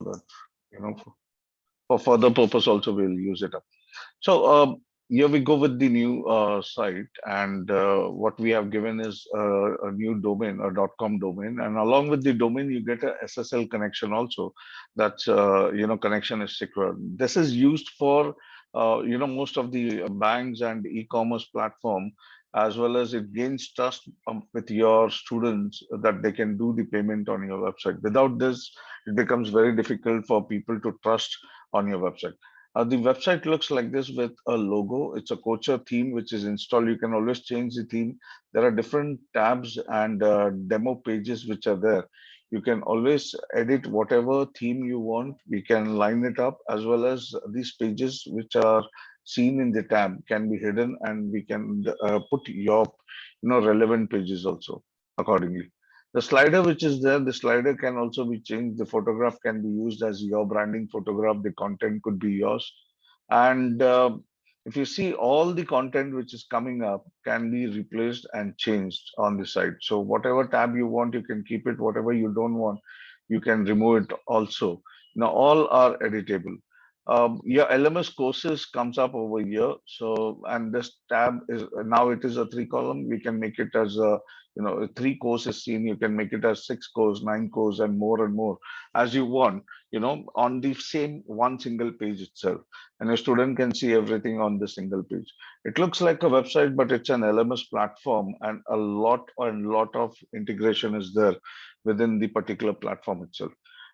that, you know, for further purpose also we'll use it up. So here we go with the new site, and what we have given is a new domain, a .com domain, and along with the domain you get a SSL connection also. That's connection is secure. This is used for most of the banks and e-commerce platform, as well as it gains trust with your students that they can do the payment on your website. Without this, it becomes very difficult for people to trust on your website. The website looks like this with a logo. It's a Coacher theme which is installed. You can always change the theme. There are different tabs and demo pages which are there. You can always edit whatever theme you want. We can line it up, as well as these pages which are seen in the tab can be hidden, and we can put your relevant pages also accordingly. The slider which is there, the slider can also be changed. The photograph can be used as your branding photograph. The content could be yours. And if you see, all the content which is coming up can be replaced and changed on the site. So whatever tab you want, you can keep it. Whatever you don't want, you can remove it also. Now all are editable. Your LMS courses comes up over here. So, and this tab is now it is a 3 column. We can make it as a, three courses seen. You can make it as 6 course, 9 course, and more as you want, on the same one single page itself. And a student can see everything on the single page. It looks like a website, but it's an LMS platform, and a lot of integration is there within the particular platform itself.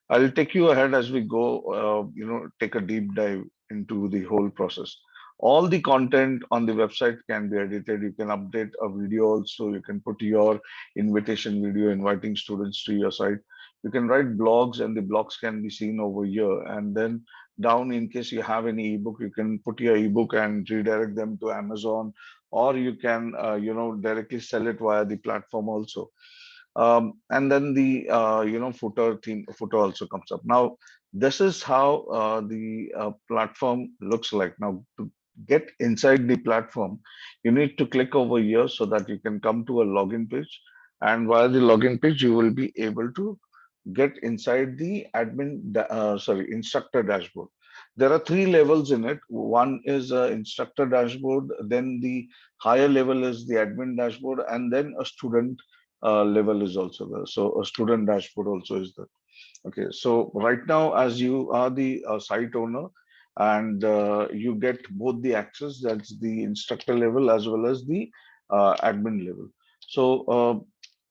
I'll take you ahead as we go, take a deep dive into the whole process. All the content on the website can be edited. You can update a video also. You can put your invitation video inviting students to your site. You can write blogs, and the blogs can be seen over here. And then down, in case you have any ebook, you can put your ebook and redirect them to Amazon, or you can, directly sell it via the platform also. And then the footer also comes up. Now this is how the platform looks like. Now to get inside the platform, you need to click over here so that you can come to a login page, and via the login page you will be able to get inside the instructor dashboard. There are three levels in it. One is instructor dashboard, then the higher level is the admin dashboard, and then a student level is also there. So a student dashboard also is there. Okay, so right now, as you are the site owner, and you get both the access, that's the instructor level as well as the admin level. So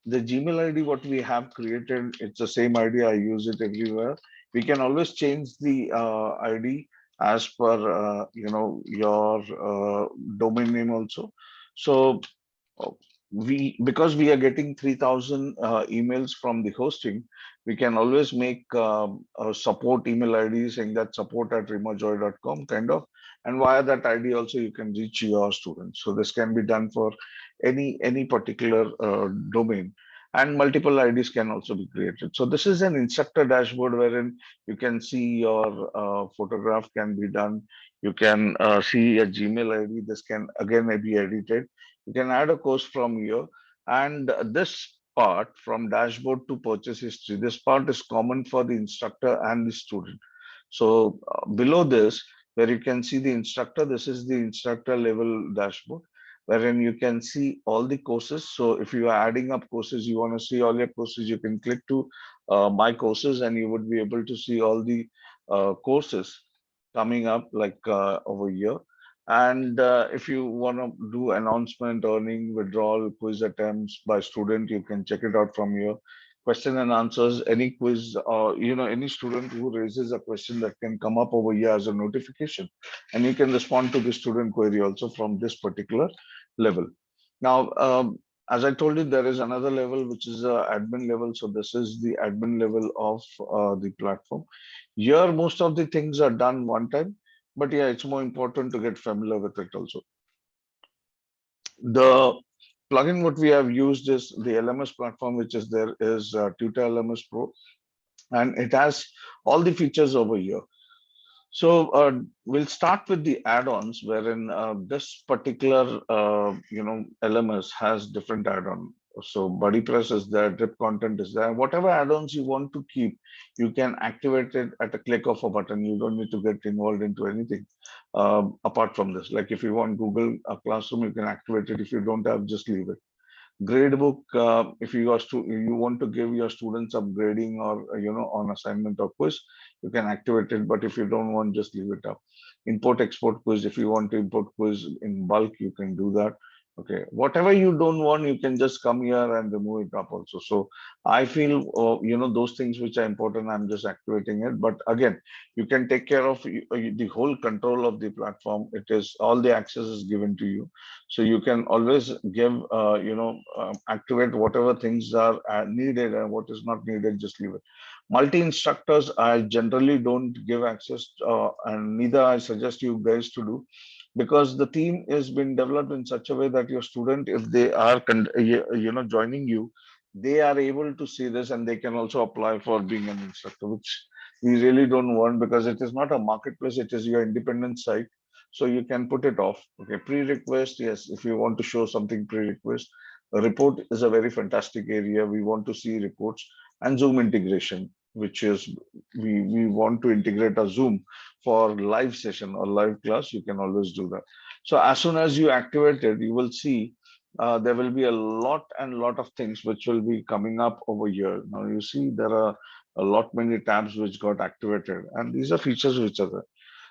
the Gmail ID what we have created, it's the same ID. I use it everywhere. We can always change the ID as per your domain name also. So uh, because we are getting 3,000 emails from the hosting, we can always make a support email ID saying that support@remojoy.com kind of, and via that ID also you can reach your students. So this can be done for any particular domain, and multiple IDs can also be created. So this is an instructor dashboard wherein you can see your photograph can be done. You can see a Gmail ID. This can again be edited. You can add a course from here, and this part from dashboard to purchase history, this part is common for the instructor and the student. So below this, where you can see the instructor, this is the instructor level dashboard, wherein you can see all the courses. So if you are adding up courses, you want to see all your courses, you can click to my courses, and you would be able to see all the courses coming up like over here. And if you want to do announcement, earning, withdrawal, quiz attempts by student, you can check it out from here. Question and answers, any quiz, or any student who raises a question, that can come up over here as a notification, and you can respond to the student query also from this particular level. Now, as I told you, there is another level which is admin level. So this is the admin level of the platform. Here, most of the things are done one time, but yeah, it's more important to get familiar with it also. The plugin what we have used is the LMS platform, which is there is Tutor LMS Pro, and it has all the features over here. So we'll start with the add-ons, wherein this particular LMS has different add-on. So Buddy Press is there, Drip content is there. Whatever add-ons you want to keep, you can activate it at a click of a button. You don't need to get involved into anything apart from this. Like if you want Google Classroom, you can activate it. If you don't have, just leave it. Gradebook, if you want to give your students some grading or on assignment or quiz, you can activate it. But if you don't want, just leave it up. Import export quiz, if you want to import quiz in bulk, you can do that. Okay, whatever you don't want, you can just come here and remove it up also. So I feel those things which are important, I'm just activating it. But again, you can take care of the whole control of the platform. It is all the access is given to you, so you can always give activate whatever things are needed, and what is not needed, just leave it. Multi instructors, I generally don't give access, and neither I suggest you guys to do, because the theme is been developed in such a way that your student, if they are joining you, they are able to see this, and they can also apply for being an instructor, which we really don't want, because it is not a marketplace, it is your independent site. So you can put it off. Okay, pre-request, yes, if you want to show something pre-request. A report is a very fantastic area. We want to see reports. And Zoom integration, which is we want to integrate a Zoom for live session or live class. You can always do that. So as soon as you activate it, you will see there will be a lot and lot of things which will be coming up over here. Now you see there are a lot many tabs which got activated, and these are features which are there.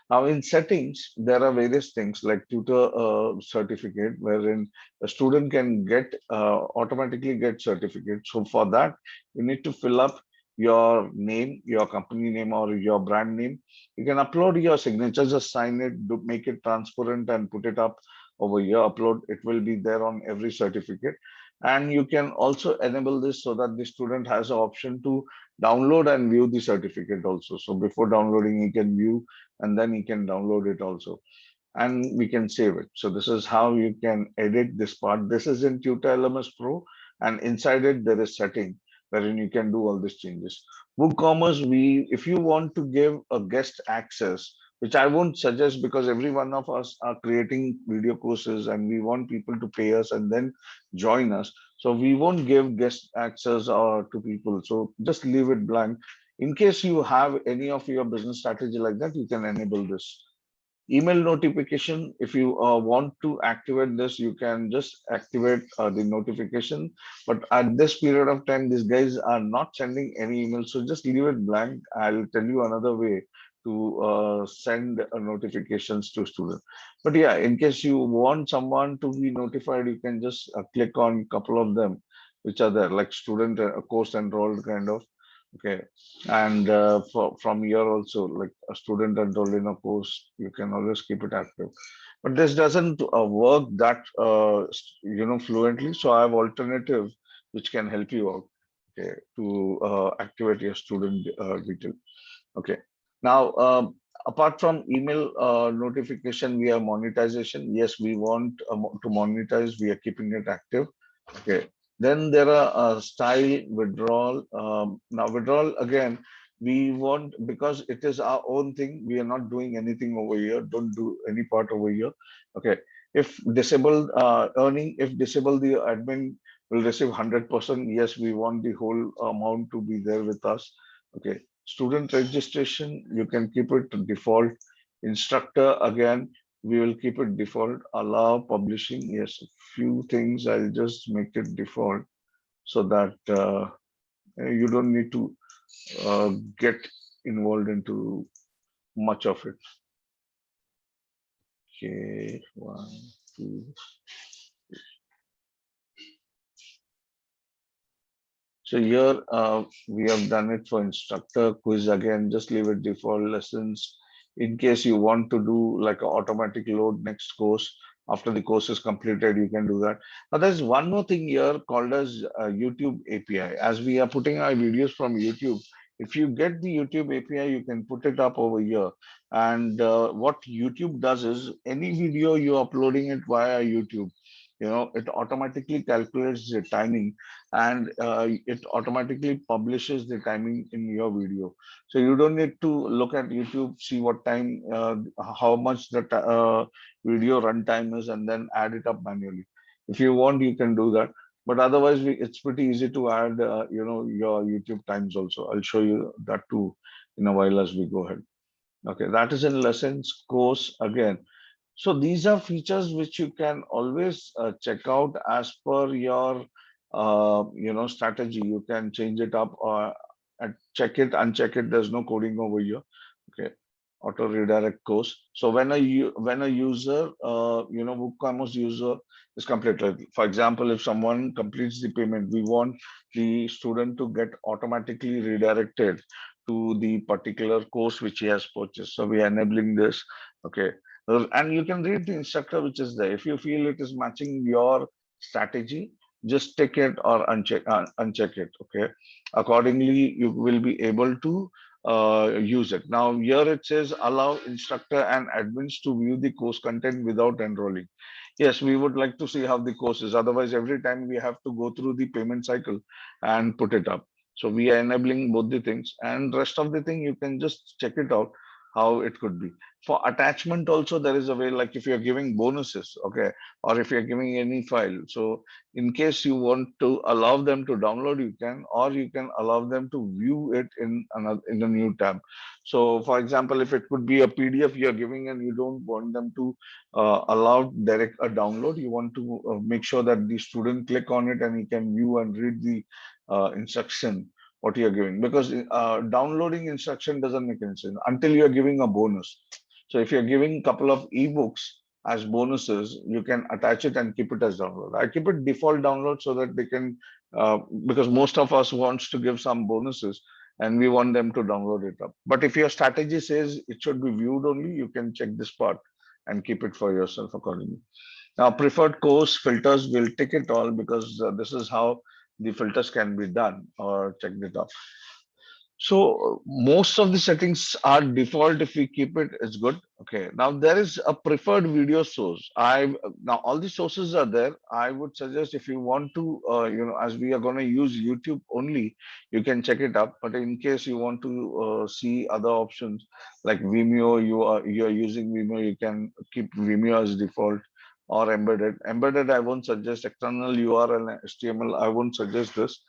Now in settings, there are various things like tutor certificate, wherein a student can get automatically get certificate. So for that, you need to fill up your name, your company name, or your brand name. You can upload your signature, just sign it, make it transparent, and put it up over here. Upload, it will be there on every certificate. And you can also enable this so that the student has an option to download and view the certificate also. So before downloading, he can view, and then you can download it also, and we can save it. So this is how you can edit this part. This is in Tutor LMS Pro, and inside it there is setting wherein you can do all these changes. WooCommerce, if you want to give a guest access, which I won't suggest, because every one of us are creating video courses and we want people to pay us and then join us. So we won't give guest access to people. So just leave it blank. In case you have any of your business strategy like that, you can enable this. Email notification, if you want to activate this, you can just activate the notification. But at this period of time, these guys are not sending any email, so just leave it blank. I'll tell you another way to send notifications to students. But yeah, in case you want someone to be notified, you can just click on a couple of them which are there, like student course enrolled kind of. Okay, and from here also, like a student enrolled in a course, you can always keep it active. But this doesn't work that fluently. So I have alternative which can help you out. Okay, to activate your student detail. Okay. Now, apart from email notification, we have monetization. Yes, we want to monetize. We are keeping it active. Okay. Then there are style withdrawal. Now withdrawal again, we want, because it is our own thing. We are not doing anything over here. Don't do any part over here. Okay. If disabled earning, if disabled, the admin will receive 100%. Yes, we want the whole amount to be there with us. Okay. Student registration, you can keep it to default. Instructor, again, we will keep it default. Allow publishing, yes, few things I'll just make it default, so that you don't need to get involved into much of it. Okay, one, two. So here we have done it for instructor. Quiz, again, just leave it default. Lessons, in case you want to do like a automatic load next course after the course is completed, you can do that. Now there's one more thing here called as YouTube API. As we are putting our videos from YouTube, if you get the YouTube API, you can put it up over here. And what YouTube does is, any video you're uploading it via YouTube, it automatically calculates the timing, and it automatically publishes the timing in your video. So you don't need to look at YouTube, see what time, how much the video runtime is, and then add it up manually. If you want, you can do that. But otherwise, it's pretty easy to add, your YouTube times also. I'll show you that too in a while as we go ahead. Okay, that is in lessons course again. So these are features which you can always check out as per your, strategy. You can change it up or check it, uncheck it. There's no coding over here. Okay, auto redirect course. So when a user, WooCommerce user is completed. For example, if someone completes the payment, we want the student to get automatically redirected to the particular course which he has purchased. So we are enabling this. Okay, and you can read the instructor which is there. If you feel it is matching your strategy, just tick it or uncheck it. Okay, accordingly you will be able to use it. Now here it says allow instructor and admins to view the course content without enrolling. Yes, we would like to see how the course is. Otherwise, every time we have to go through the payment cycle and put it up. So we are enabling both the things, and rest of the thing you can just check it out how it could be. For attachment also, there is a way, like if you're giving bonuses, okay, or if you're giving any file. So in case you want to allow them to download, you can, or you can allow them to view it in another, in a new tab. So for example, if it could be a PDF you're giving and you don't want them to allow direct a download, you want to make sure that the student click on it and he can view and read the instruction what you're giving, because downloading instruction doesn't make any sense until you're giving a bonus. So if you're giving a couple of ebooks as bonuses, you can attach it and keep it as download. I keep it default download so that they can, because most of us wants to give some bonuses and we want them to download it up. But if your strategy says it should be viewed only, you can check this part and keep it for yourself accordingly. Now, preferred course filters will tick it all, because this is how the filters can be done or checked it off. So most of the settings are default. If we keep it, it's good. Okay. Now there is a preferred video source. Now all the sources are there. I would suggest if you want to, as we are going to use YouTube only, you can check it up. But in case you want to see other options like Vimeo, you are using Vimeo, you can keep Vimeo as default, or embedded. Embedded, I won't suggest. External URL and HTML, I won't suggest this.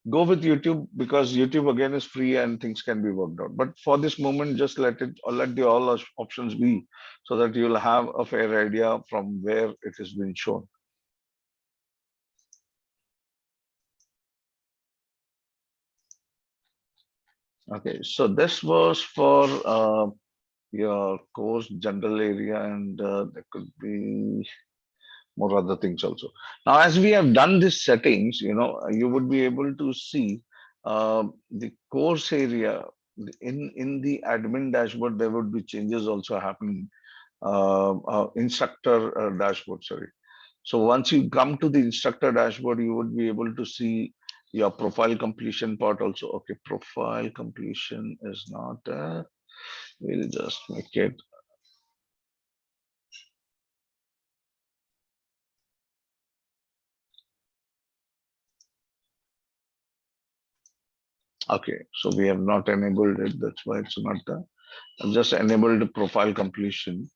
Go with YouTube, because YouTube again is free and things can be worked out. But for this moment, just let it, or let the all options be, so that you'll have a fair idea from where it is being shown. Okay, so this was for your course general area, and there could be more other things also. Now, as we have done these settings, you would be able to see the course area in the admin dashboard. There would be changes also happening. Instructor dashboard, sorry. So once you come to the instructor dashboard, you would be able to see your profile completion part also. Okay, profile completion is not. We'll just make it. Okay, so we have not enabled it. That's why it's not done. I've just enabled profile completion.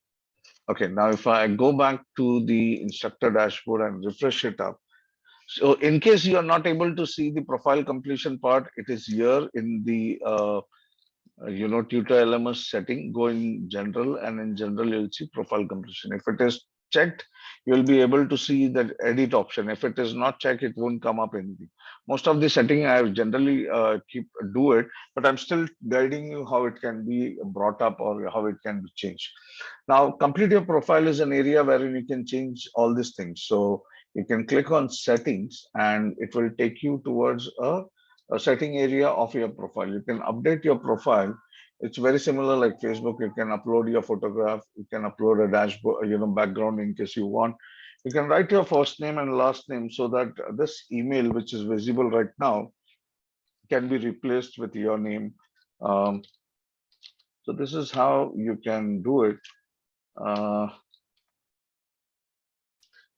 Okay, now if I go back to the instructor dashboard and refresh it up. So in case you are not able to see the profile completion part, it is here in the tutor LMS setting. Go in general, and in general you'll see profile completion. If it is checked, you'll be able to see that edit option. If it is not checked, it won't come up anything. Most of the setting I generally do it, but I'm still guiding you how it can be brought up or how it can be changed. Now, complete your profile is an area wherein you can change all these things. So you can click on settings and it will take you towards a setting area of your profile. You can update your profile. It's very similar like Facebook. You can upload your photograph. You can upload a dashboard, background in case you want. You can write your first name and last name so that this email, which is visible right now, can be replaced with your name. Um, so this is how you can do it. Uh,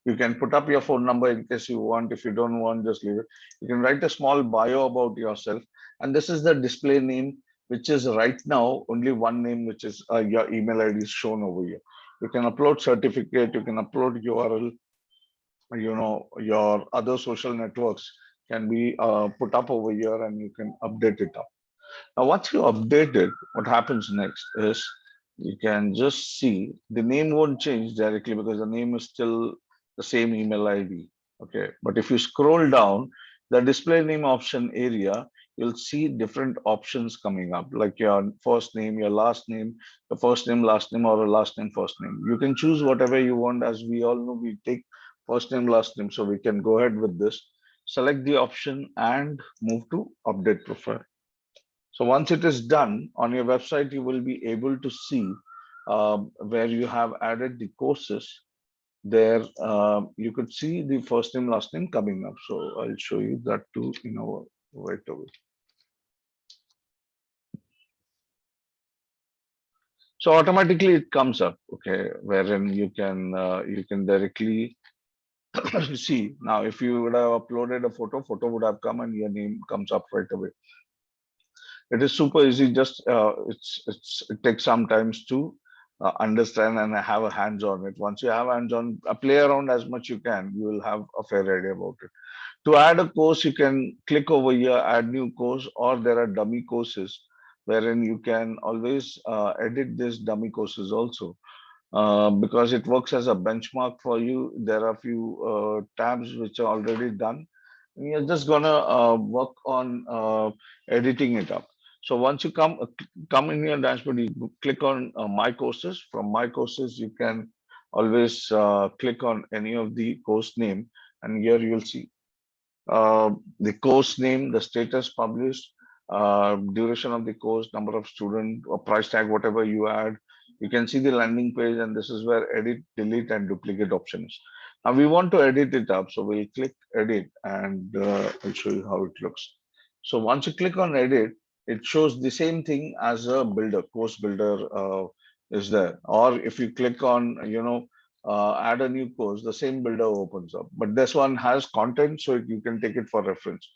you can put up your phone number in case you want. If you don't want, just leave it. You can write a small bio about yourself. And this is the display name, which is right now only one name, which is your email ID is shown over here. You can upload certificate, you can upload URL, your other social networks can be put up over here, and you can update it up. Now, once you update it, what happens next is you can just see the name won't change directly because the name is still the same email ID. Okay. But if you scroll down the display name option area, you'll see different options coming up, like your first name, your last name, your first name, last name, or a last name, first name. You can choose whatever you want. As we all know, we take first name, last name. So we can go ahead with this. Select the option and move to update profile. So once it is done on your website, you will be able to see where you have added the courses. There, you could see the first name, last name coming up. So I'll show you that too in our right away. So automatically it comes up, okay, wherein you can directly see. Now, if you would have uploaded a photo would have come and your name comes up right away. It is super easy. Just it takes some times to understand and have a hands on it. Once you have hands on, play around as much you can, you will have a fair idea about it. To add a course, you can click over here, add new course, or there are dummy courses wherein you can always edit these dummy courses also. Because it works as a benchmark for you. There are a few tabs which are already done. And you're just gonna work on editing it up. So once you come in your dashboard, you click on My Courses. From My Courses, you can always click on any of the course name, and here you'll see the course name, the status published, duration of the course, number of student, or price tag, whatever you add. You can see the landing page, and this is where edit, delete, and duplicate options. Now we want to edit it up, so we'll click edit, and I'll show you how it looks. So once you click on edit, it shows the same thing as a builder, course builder is there. Or if you click on, add a new course, the same builder opens up. But this one has content, so you can take it for reference.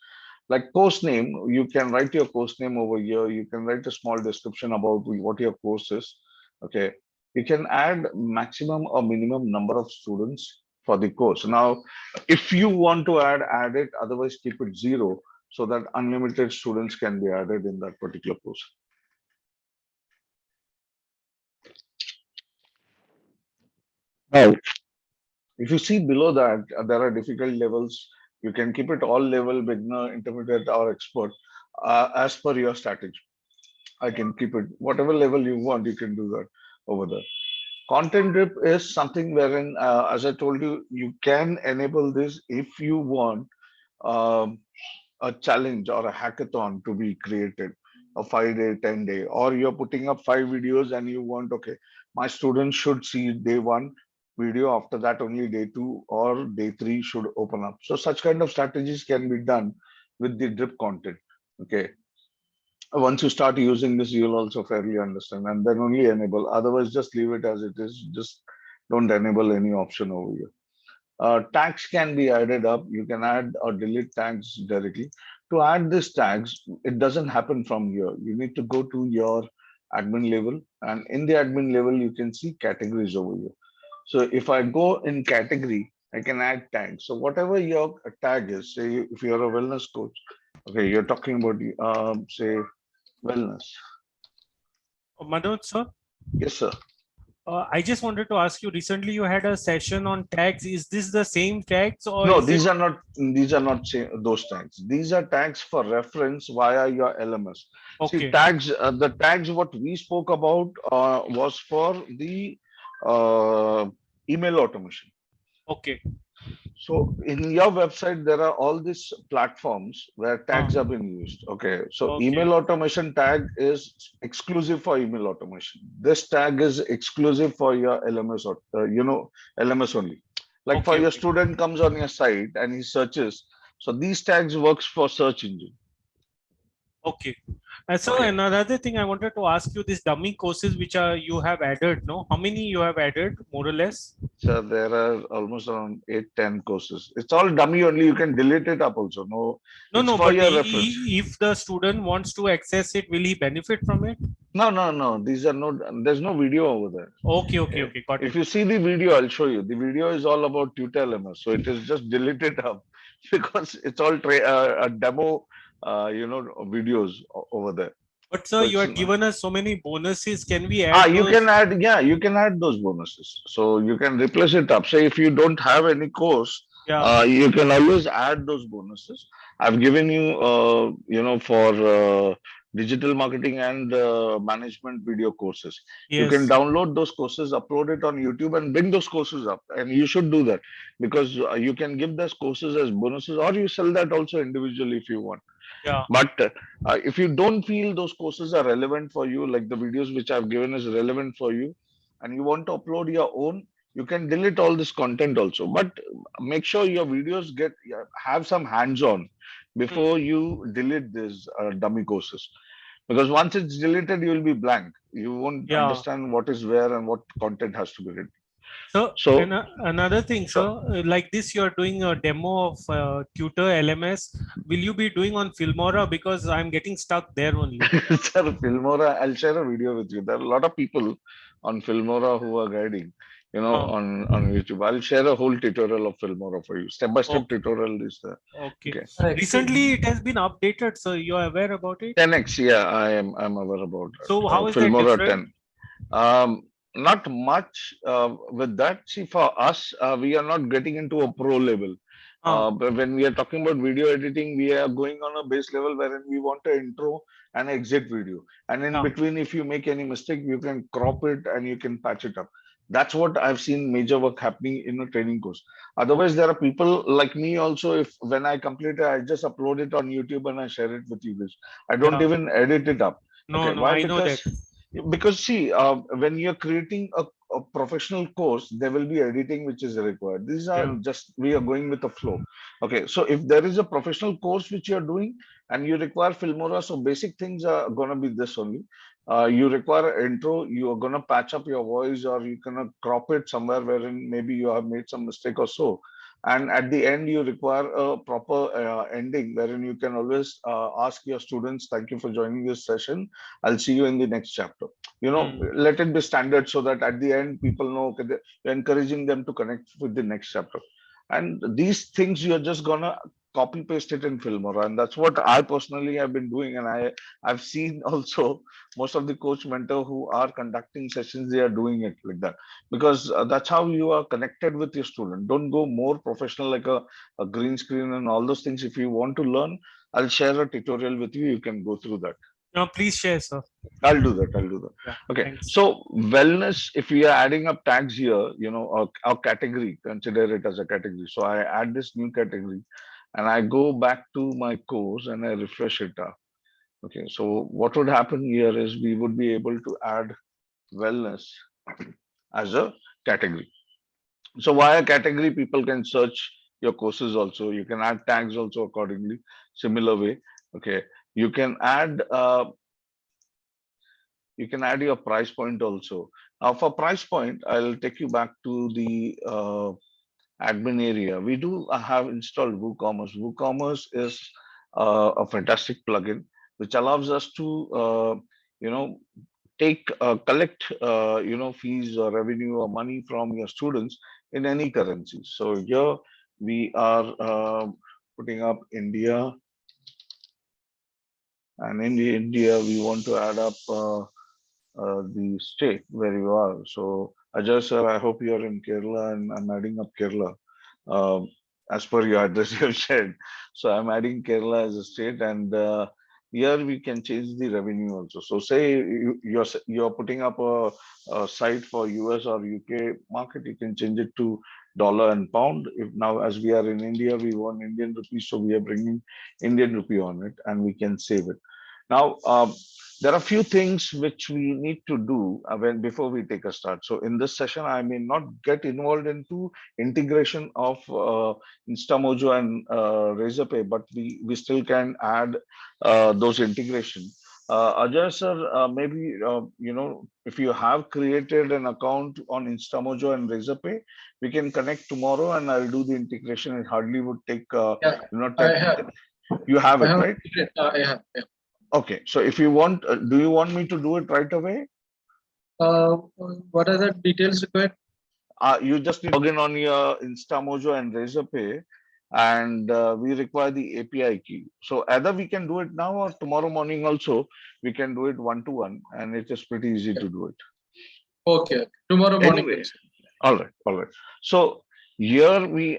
Like course name, you can write your course name over here. You can write a small description about what your course is. Okay. You can add maximum or minimum number of students for the course. Now, if you want to add it, otherwise keep it zero so that unlimited students can be added in that particular course. Now, if you see below that, there are difficult levels. You can keep it all level, beginner, intermediate, or expert, as per your strategy. I can keep it whatever level you want. You can do that over there. Content drip is something wherein, as I told you, you can enable this if you want um, a challenge or a hackathon to be created, a 5 day, 10 day, or you're putting up 5 videos and you want, okay, my students should see day one video, after that only day two or day three should open up. So such kind of strategies can be done with the drip content. Okay. Once you start using this, you'll also fairly understand, and then only enable. Otherwise, just leave it as it is. Just don't enable any option over here. Tags can be added up. You can add or delete tags directly. To add these tags, it doesn't happen from here. You need to go to your admin level, and in the admin level, you can see categories over here. So if I go in category, I can add tags. So whatever your tag is, say if you're a wellness coach, okay, you're talking about say wellness. Manoj, sir, Yes, sir. I just wanted to ask you, recently you had a session on tags. Is this the same tags or No, is it? these are not those tags. These are tags for reference via your LMS. See, Okay, tags, the tags what we spoke about was for the uh, email automation. okay, So in your website, there are all these platforms where tags have been used. Okay. So okay, email automation tag is exclusive for email automation. This tag is exclusive for your LMS, or, LMS only. Like for okay, your okay. student comes on your site and he searches. So these tags works for search engine. Okay. So Okay. another thing I wanted to ask you, these dummy courses which are you have added, no? How many you have added, more or less? So there are almost around 8, 10 courses. It's all dummy only. You can delete it up also. No, No, it's no, for but your reference. if the student wants to access it, will he benefit from it? No, no, no. These are no, there's no video over there. Okay, okay, Eh, okay, got If it. you see the video, I'll show you. The video is all about Tutor LMS. So it is just deleted up because it's all a demo, videos over there. But sir, So you it's had given us so many bonuses. Can we Ah, add you can those? add, yeah, you can add those bonuses. So you can replace it up. Say if you don't have any course, Yeah. you can always add those bonuses. I've given you, for digital marketing and management video courses. You can Yes. download those courses, upload it on YouTube, and bring those courses up. And you should do that because you can give those courses as bonuses, or you sell that also individually if you want. Yeah. But if you don't feel those courses are relevant for you, like the videos which I've given is relevant for you, and you want to upload your own, you can delete all this content also. But make sure your videos have some hands-on Hmm. before you delete these dummy courses. Because once it's deleted, you will be blank. You won't Yeah. understand what is where and what content has to be written. So So, another thing, sir, sure. like this, you are doing a demo of Tutor LMS. Will you be doing on Filmora? Because I'm getting stuck there only. Sir, Filmora, I'll share a video with you. There are a lot of people on Filmora who are guiding, Oh, on YouTube. I'll share a whole tutorial of Filmora for you. Step by step okay. tutorial is there. Okay. Okay. Recently, it has been updated, so you are aware about it. 10x, yeah, I'm aware about So that. how is that Filmora different? 10. Not much with that. See, for us, we are not getting into a pro level. But when we are talking about video editing, we are going on a base level wherein we want an intro and exit video. And in Yeah. between, if you make any mistake, you can crop it and you can patch it up. That's what I've seen major work happening in a training course. Otherwise, Okay. there are people like me also. If when I complete it, I just upload it on YouTube and I share it with you guys. I don't Yeah. even edit it up. No, Okay, no, why? I know that. Because see, when you're creating a professional course, there will be editing which is required. These are Yeah. just we are going with the flow. Okay, so if there is a professional course which you're doing and you require Filmora, so basic things are gonna be this only. You require an intro, you are gonna patch up your voice, or you gonna crop it somewhere wherein maybe you have made some mistake or so. And at the end, you require a proper ending wherein you can always ask your students, "Thank you for joining this session. I'll see you in the next chapter." Hmm. Let it be standard so that at the end people know, okay, you're encouraging them to connect with the next chapter. And these things you're just gonna copy paste it in Filmora, and that's what I personally have been doing. And I've seen also most of the coach mentor who are conducting sessions, they are doing it like that because that's how you are connected with your student. Don't go more professional like a green screen and all those things. If you want to learn, I'll share a tutorial with you. You can go through that. No, please share, sir. I'll do that. I'll do that. Yeah. Okay. Thanks. So wellness, if we are adding up tags here, our category, consider it as a category. So I add this new category and I go back to my course and I refresh it up. Okay. So what would happen here is we would be able to add wellness as a category. So via category, people can search your courses also. You can add tags also accordingly, similar way. Okay. You can add your price point also. Now for price point, I'll take you back to the admin area. We do have installed WooCommerce. WooCommerce is a fantastic plugin which allows us to, you know, collect, fees or revenue or money from your students in any currency. So here we are putting up India, and in the India we want to add up. The state where you are. So, Ajay sir, I hope you are in Kerala and I'm adding up Kerala as per your address you have shared. So, I'm adding Kerala as a state, and here we can change the revenue also. So, say you're putting up a site for US or UK market, you can change it to dollar and pound. If now, as we are in India, we want Indian rupees, so we are bringing Indian rupee on it, and we can save it. Now, there are few things which we need to do when before we take a start. So in this session, I may not get involved into integration of Instamojo and Razorpay, but we still can add those integration. Ajay sir, maybe if you have created an account on Instamojo and Razorpay, we can connect tomorrow, and I'll do the integration. It hardly would take Yeah, you know I 10. have. You have I it, have. right? I have. Yeah. Okay. So if you want, do you want me to do it right away? Uh, what are the details required? You just need to log in on your Instamojo and Razorpay, and we require the API key. So either we can do it now or tomorrow morning also, we can do it one to one, and it is pretty easy to do it. Okay. Okay. Tomorrow morning Anyway, also. all right, all right. So here we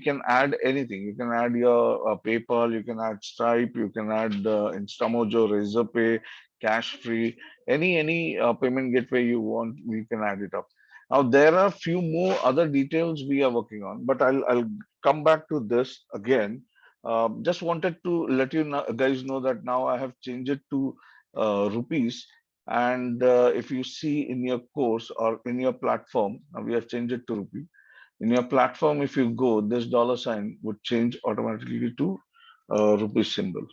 can add anything. You can add your PayPal, you can add Stripe, you can add Instamojo, Razorpay, cash free, any payment gateway you want, we can add it up. Now there are few more other details we are working on, but I'll come back to this again. Just wanted to let you know, guys know that now I have changed it to rupees, and if you see in your course or in your platform, now we have changed it to rupee. In your platform, if you go, this dollar sign would change automatically to rupee symbol.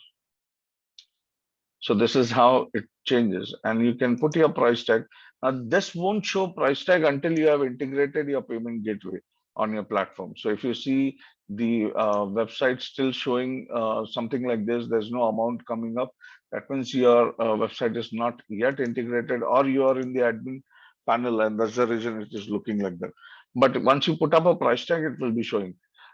So this is how it changes, and you can put your price tag. Now this won't show price tag until you have integrated your payment gateway on your platform. So if you see the website still showing something like this, there's no amount coming up. That means your website is not yet integrated, or you are in the admin panel, and that's the reason it is looking like that. But once you put up a price tag, it will be showing.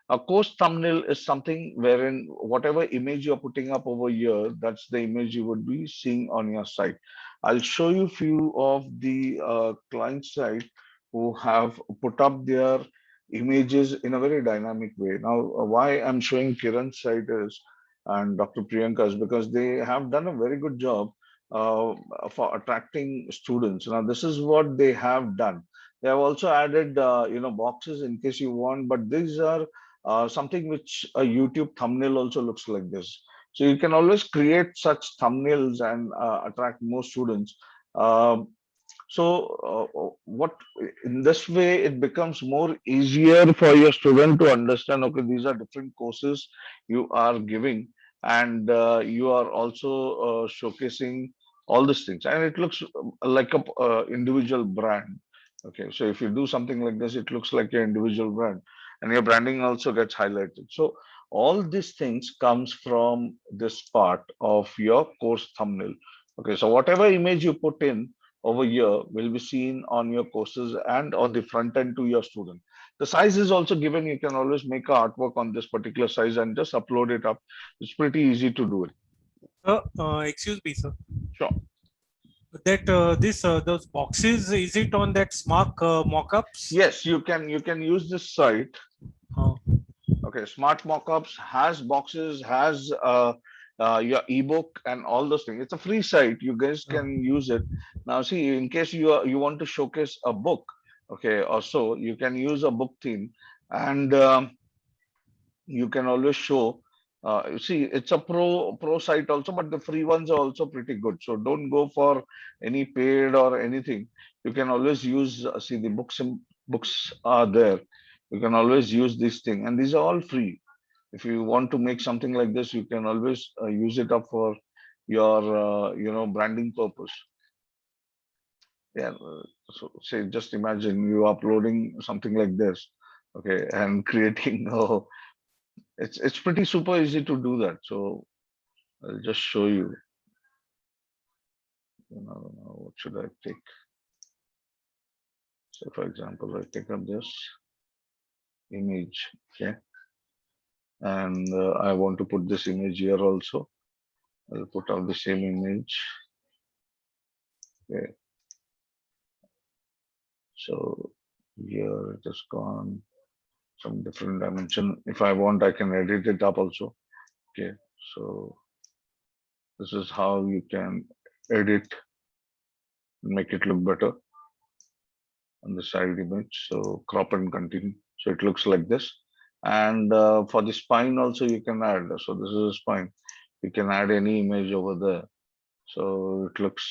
A course thumbnail is something wherein whatever image you're putting up over here, that's the image you would be seeing on your site. I'll show you few of the client site who have put up their images in a very dynamic way. Now, why I'm showing Kiran's site is and Dr. Priyanka's, because they have done a very good job uh, for attracting students. Now, this is what they have done. They have also added, boxes in case you want, but these are something which a YouTube thumbnail also looks like this. So you can always create such thumbnails and attract more students. Um, what in this way it becomes more easier for your student to understand. Okay, these are different courses you are giving, and you are also showcasing all these things, and it looks like a individual brand. Okay, so if you do something like this, it looks like your individual brand, and your branding also gets highlighted. So all these things comes from this part of your course thumbnail. Okay, so whatever image you put in over here will be seen on your courses and on the front end to your student. The size is also given. You can always make a artwork on this particular size and just upload it up. It's pretty easy to do it. Excuse me, sir. Sure. That this those boxes, is it on that smart mockups? Yes, you can use this site. Uh, Okay, Smart Mockups has boxes, has your ebook and all those things. It's a free site. You guys uh, can use it. Now, see, in case you want to showcase a book, okay, or so, you can use a book theme, and you can always show. You see, it's a pro site also, but the free ones are also pretty good. So don't go for any paid or anything. You can always use. See, the books are there. You can always use this thing, and these are all free. If you want to make something like this, you can always use it up for your branding purpose. Yeah. So say, just imagine you uploading something like this, okay, and creating. Oh, it's pretty super easy to do that. So I'll just show you. What should I take? So for example, I take up this image, okay, and I want to put this image here also. I'll put out the same image. Okay. So here it has gone some different dimension. If I want, I can edit it up also. Okay. So this is how you can edit, make it look better on the side image. So crop and continue. So it looks like this. And for the spine also you can add. So this is a spine. You can add any image over there. So it looks.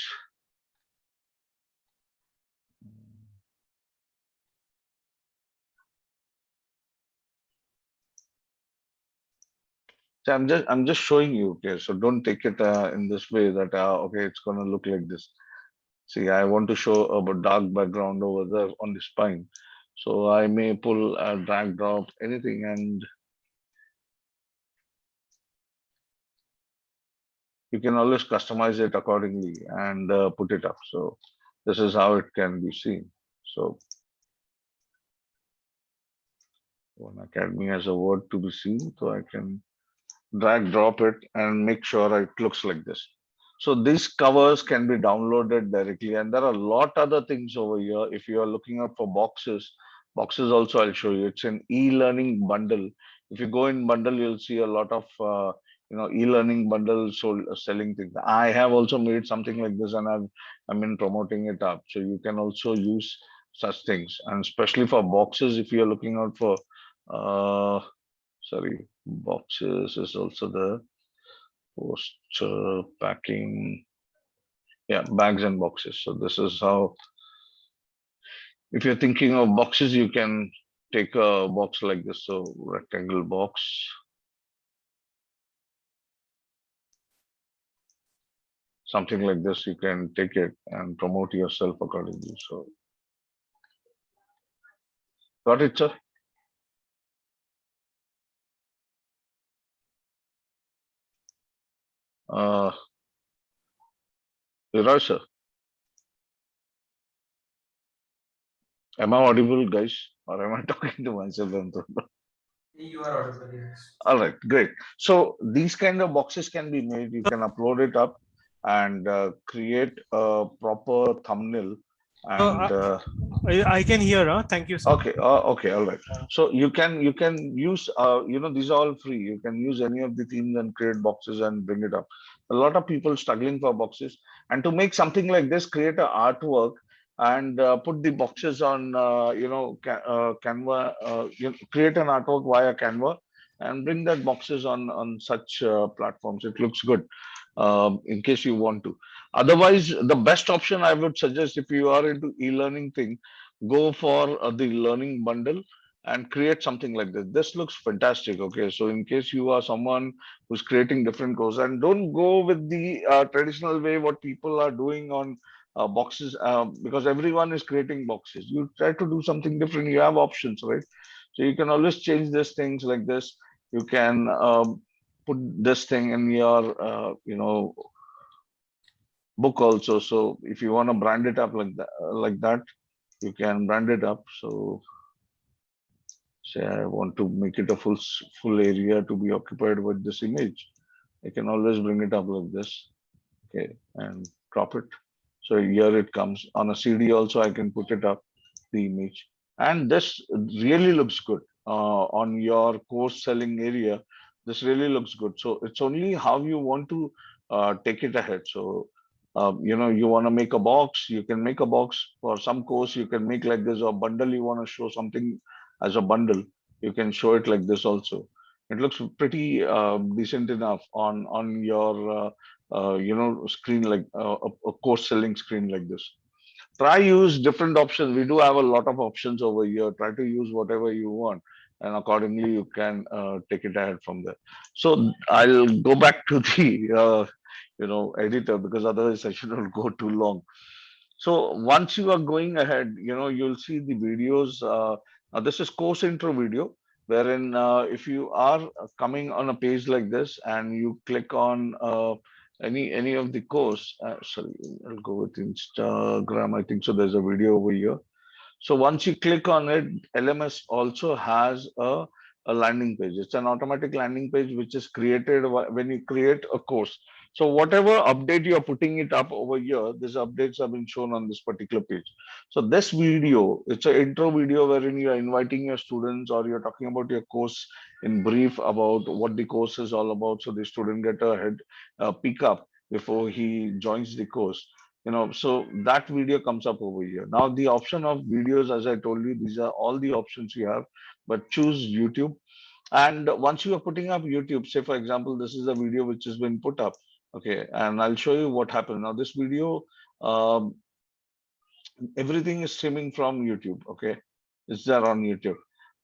So I'm just showing you. Okay, so don't take it in this way that okay, it's gonna look like this. See, I want to show a dark background over there on the spine. So I may pull a drag drop anything, and you can always customize it accordingly and put it up. So this is how it can be seen. So one academy has a word to be seen, so I can drag drop it and make sure it looks like this. So these covers can be downloaded directly, and there are a lot other things over here. If you are looking up for boxes also I'll show you. It's an e-learning bundle. If you go in bundle, you'll see a lot of e-learning bundles sold, selling things. I have also made something like this, and I've been promoting it up. So you can also use such things, and especially for boxes, if you're looking out for uh, sorry, boxes is also the post packing. Yeah, bags and boxes. So this is how, if you're thinking of boxes, you can take a box like this. So rectangle box, something like this, you can take it and promote yourself accordingly. So got it, sir? Uh, Leroy, sir, am I audible, guys? Or am I talking to myself? You are audible, yes. All right, great. So these kind of boxes can be made. You can upload it up and create a proper thumbnail. And I can hear. Thank you, sir. okay, okay, all right. So you can use these are all free. You can use any of the themes and create boxes and bring it up. A lot of people struggling for boxes, and to make something like this, create a artwork and put the boxes on Canva. Create an artwork via Canva and bring that boxes on such platforms. It looks good. In case you want to. Otherwise, the best option I would suggest, if you are into e-learning thing, go for the learning bundle and create something like this. This looks fantastic. Okay, so in case you are someone who's creating different courses, and don't go with the traditional way what people are doing on boxes, because everyone is creating boxes. You try to do something different. You have options, right? So you can always change these things like this. You can put this thing in your book also. So if you want to brand it up like that, you can brand it up. So say I want to make it a full area to be occupied with this image. I can always bring it up like this. Okay, and drop it. So here it comes on a CD also. I can put it up, the image, and this really looks good on your course selling area. This really looks good. So it's only how you want to take it ahead. So you want to make a box, you can make a box for some course. You can make like this, or bundle, you want to show something as a bundle, you can show it like this also. It looks pretty decent enough on your screen, like a course selling screen like this. Try use different options. We do have a lot of options over here. Try to use whatever you want, and accordingly you can take it ahead from there. So I'll go back to the editor, because otherwise I should not go too long. So once you are going ahead, you'll see the videos. This is course intro video, wherein if you are coming on a page like this and you click on any of the course, sorry, I'll go with Instagram. I think so. There's a video over here. So once you click on it, LMS also has a landing page. It's an automatic landing page which is created when you create a course. So whatever update you're putting it up over here, these updates have been shown on this particular page. So this video, it's an intro video wherein you're inviting your students, or you're talking about your course in brief about what the course is all about. So the student get a head pick up before he joins the course. So that video comes up over here. Now the option of videos, as I told you, these are all the options you have, but choose YouTube. And once you are putting up YouTube, say for example, this is a video which has been put up. Okay, and I'll show you what happened. Now this video, um, everything is streaming from YouTube. Okay, it's there on YouTube.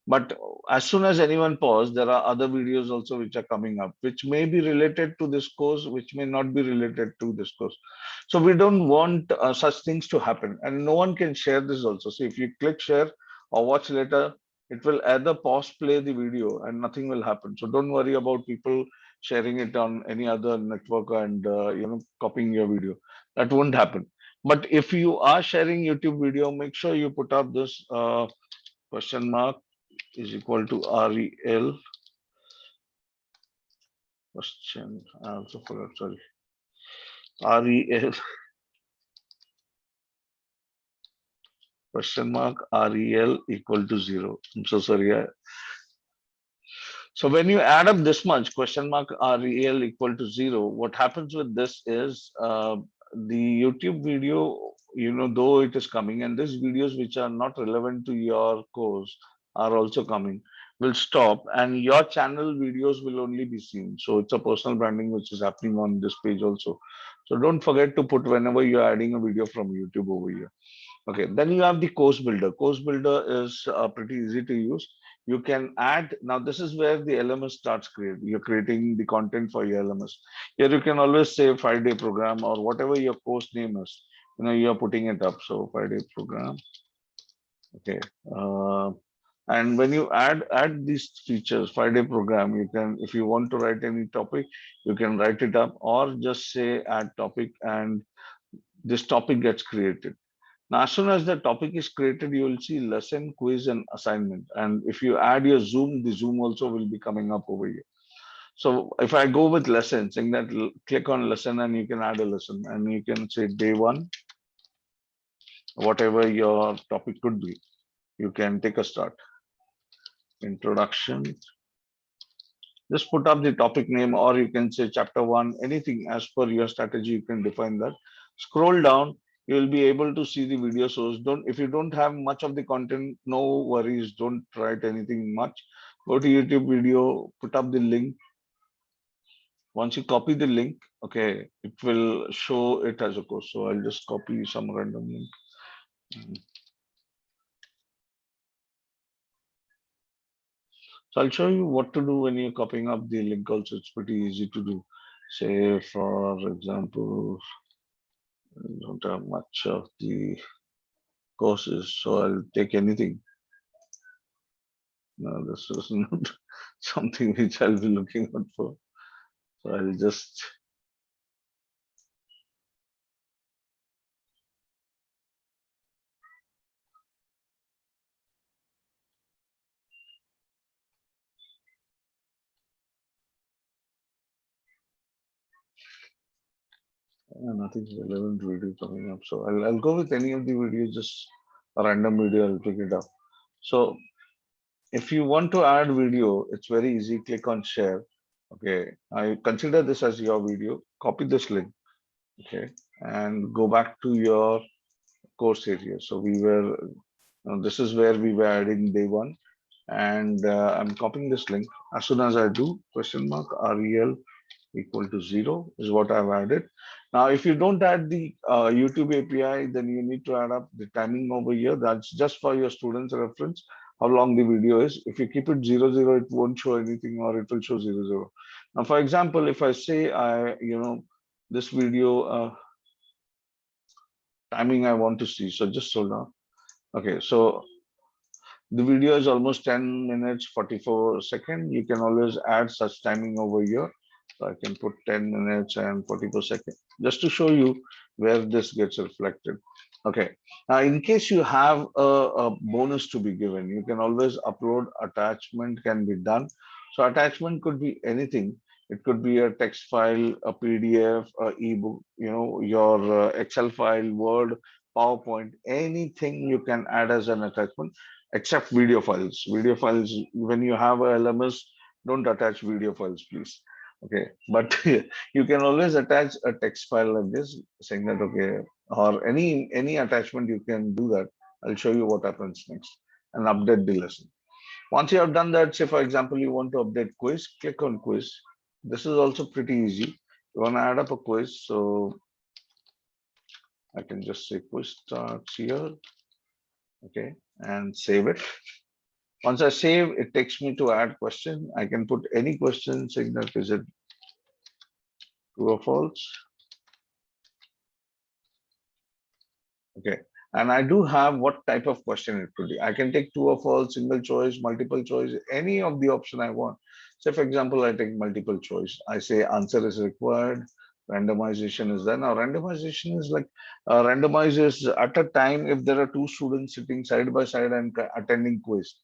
But as soon as anyone pause, there are other videos also which are coming up, which may be related to this course, which may not be related to this course. So we don't want such things to happen, and no one can share this also. So if you click share or watch later, it will either pause play the video and nothing will happen. So don't worry about people sharing it on any other network and copying your video. That won't happen. But if you are sharing YouTube video, make sure you put up this question mark is equal to REL question. I also forgot, sorry. REL question mark REL equal to 0. I'm so sorry. So when you add up this much question mark REL equal to 0, what happens with this is the YouTube video, though it is coming, and these videos which are not relevant to your course are also coming, will stop, and your channel videos will only be seen. So it's a personal branding which is happening on this page also. So don't forget to put whenever you're adding a video from YouTube over here. Okay, then you have the course builder. Course builder is pretty easy to use. You can add, now this is where the LMS starts creating. You're creating the content for your LMS. Here you can always say 5-day program or whatever your course name is. You're putting it up. So 5-day program. Okay. And when you add these features, 5-day program, you can, if you want to write any topic, you can write it up or just say add topic and this topic gets created. Now, as soon as the topic is created, you will see lesson, quiz, and assignment. And if you add your Zoom, the Zoom also will be coming up over here. So if I go with lesson, saying that click on lesson and you can add a lesson and you can say day 1, whatever your topic could be, you can take a start. Introduction. Just put up the topic name or you can say chapter 1, anything as per your strategy, you can define that. Scroll down, you will be able to see the video source. If you don't have much of the content, no worries, don't write anything much. Go to YouTube video, put up the link. Once you copy the link, okay, it will show it as a course. So I'll just copy some random link. So I'll show you what to do when you're copying up the link also. It's pretty easy to do. Say, for example, I don't have much of the courses, so I'll take anything. No, this is not something which I'll be looking out for. So I'll just nothing's relevant video coming up. So I'll go with any of the videos, just a random video, I'll pick it up. So if you want to add video, it's very easy. Click on share. Okay, I consider this as your video. Copy this link. Okay, and go back to your course area. So this is where we were adding day 1, and I'm copying this link. As soon as I do, question mark REL equal to 0 is what I've added. Now, if you don't add the YouTube API, then you need to add up the timing over here. That's just for your students' reference, how long the video is. If you keep it 0, it won't show anything or it will show 0. Now, for example, if I say, this video timing I want to see, so just hold on. Okay, so the video is almost 10 minutes, 44 seconds. You can always add such timing over here. So I can put 10 minutes and 44 seconds just to show you where this gets reflected. Okay. Now, in case you have a bonus to be given, you can always upload attachment can be done. So attachment could be anything. It could be a text file, a PDF, a ebook, your Excel file, Word, PowerPoint, anything you can add as an attachment except video files. Video files, when you have a LMS, don't attach video files, please. Okay, but you can always attach a text file like this, saying that, okay, or any attachment, you can do that. I'll show you what happens next and update the lesson. Once you have done that, say, for example, you want to update quiz, click on quiz. This is also pretty easy. You want to add up a quiz, so I can just say quiz starts here, okay, and save it. Once I save, it takes me to add question. I can put any question saying that is it true or false. Okay. And I do have what type of question it could be. I can take true or false, single choice, multiple choice, any of the option I want. So for example, I take multiple choice. I say answer is required. Randomization is done. Now randomization is like randomizes at a time if there are two students sitting side by side and attending quiz.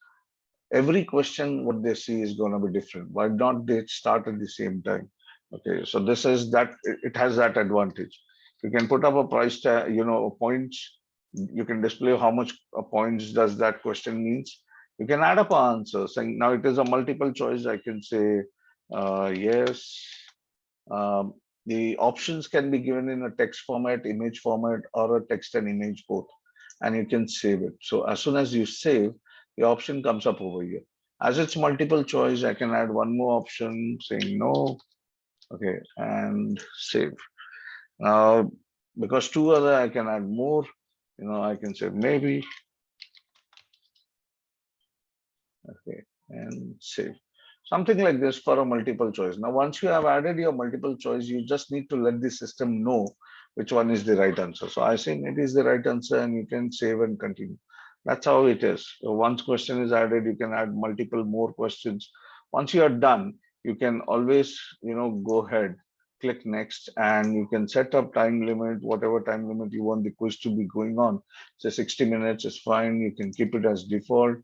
Every question what they see is going to be different. Why not they start at the same time? Okay, so this is that it has that advantage. You can put up a price tag, points. You can display how much points does that question means. You can add up an answer saying now it is a multiple choice. I can say yes. um, the options can be given in a text format, image format, or a text and image both, and you can save it. So as soon as you save, the option comes up over here. As it's multiple choice, I can add one more option saying no, okay, and save. Now, because two other, I can add more. I can say maybe, okay, and save. Something like this for a multiple choice. Now, once you have added your multiple choice, you just need to let the system know which one is the right answer. So I say maybe is the right answer, and you can save and continue. That's how it is. So once question is added, you can add multiple more questions. Once you are done, you can always, go ahead, click next, and you can set up time limit, whatever time limit you want the quiz to be going on. Say 60 minutes is fine. You can keep it as default.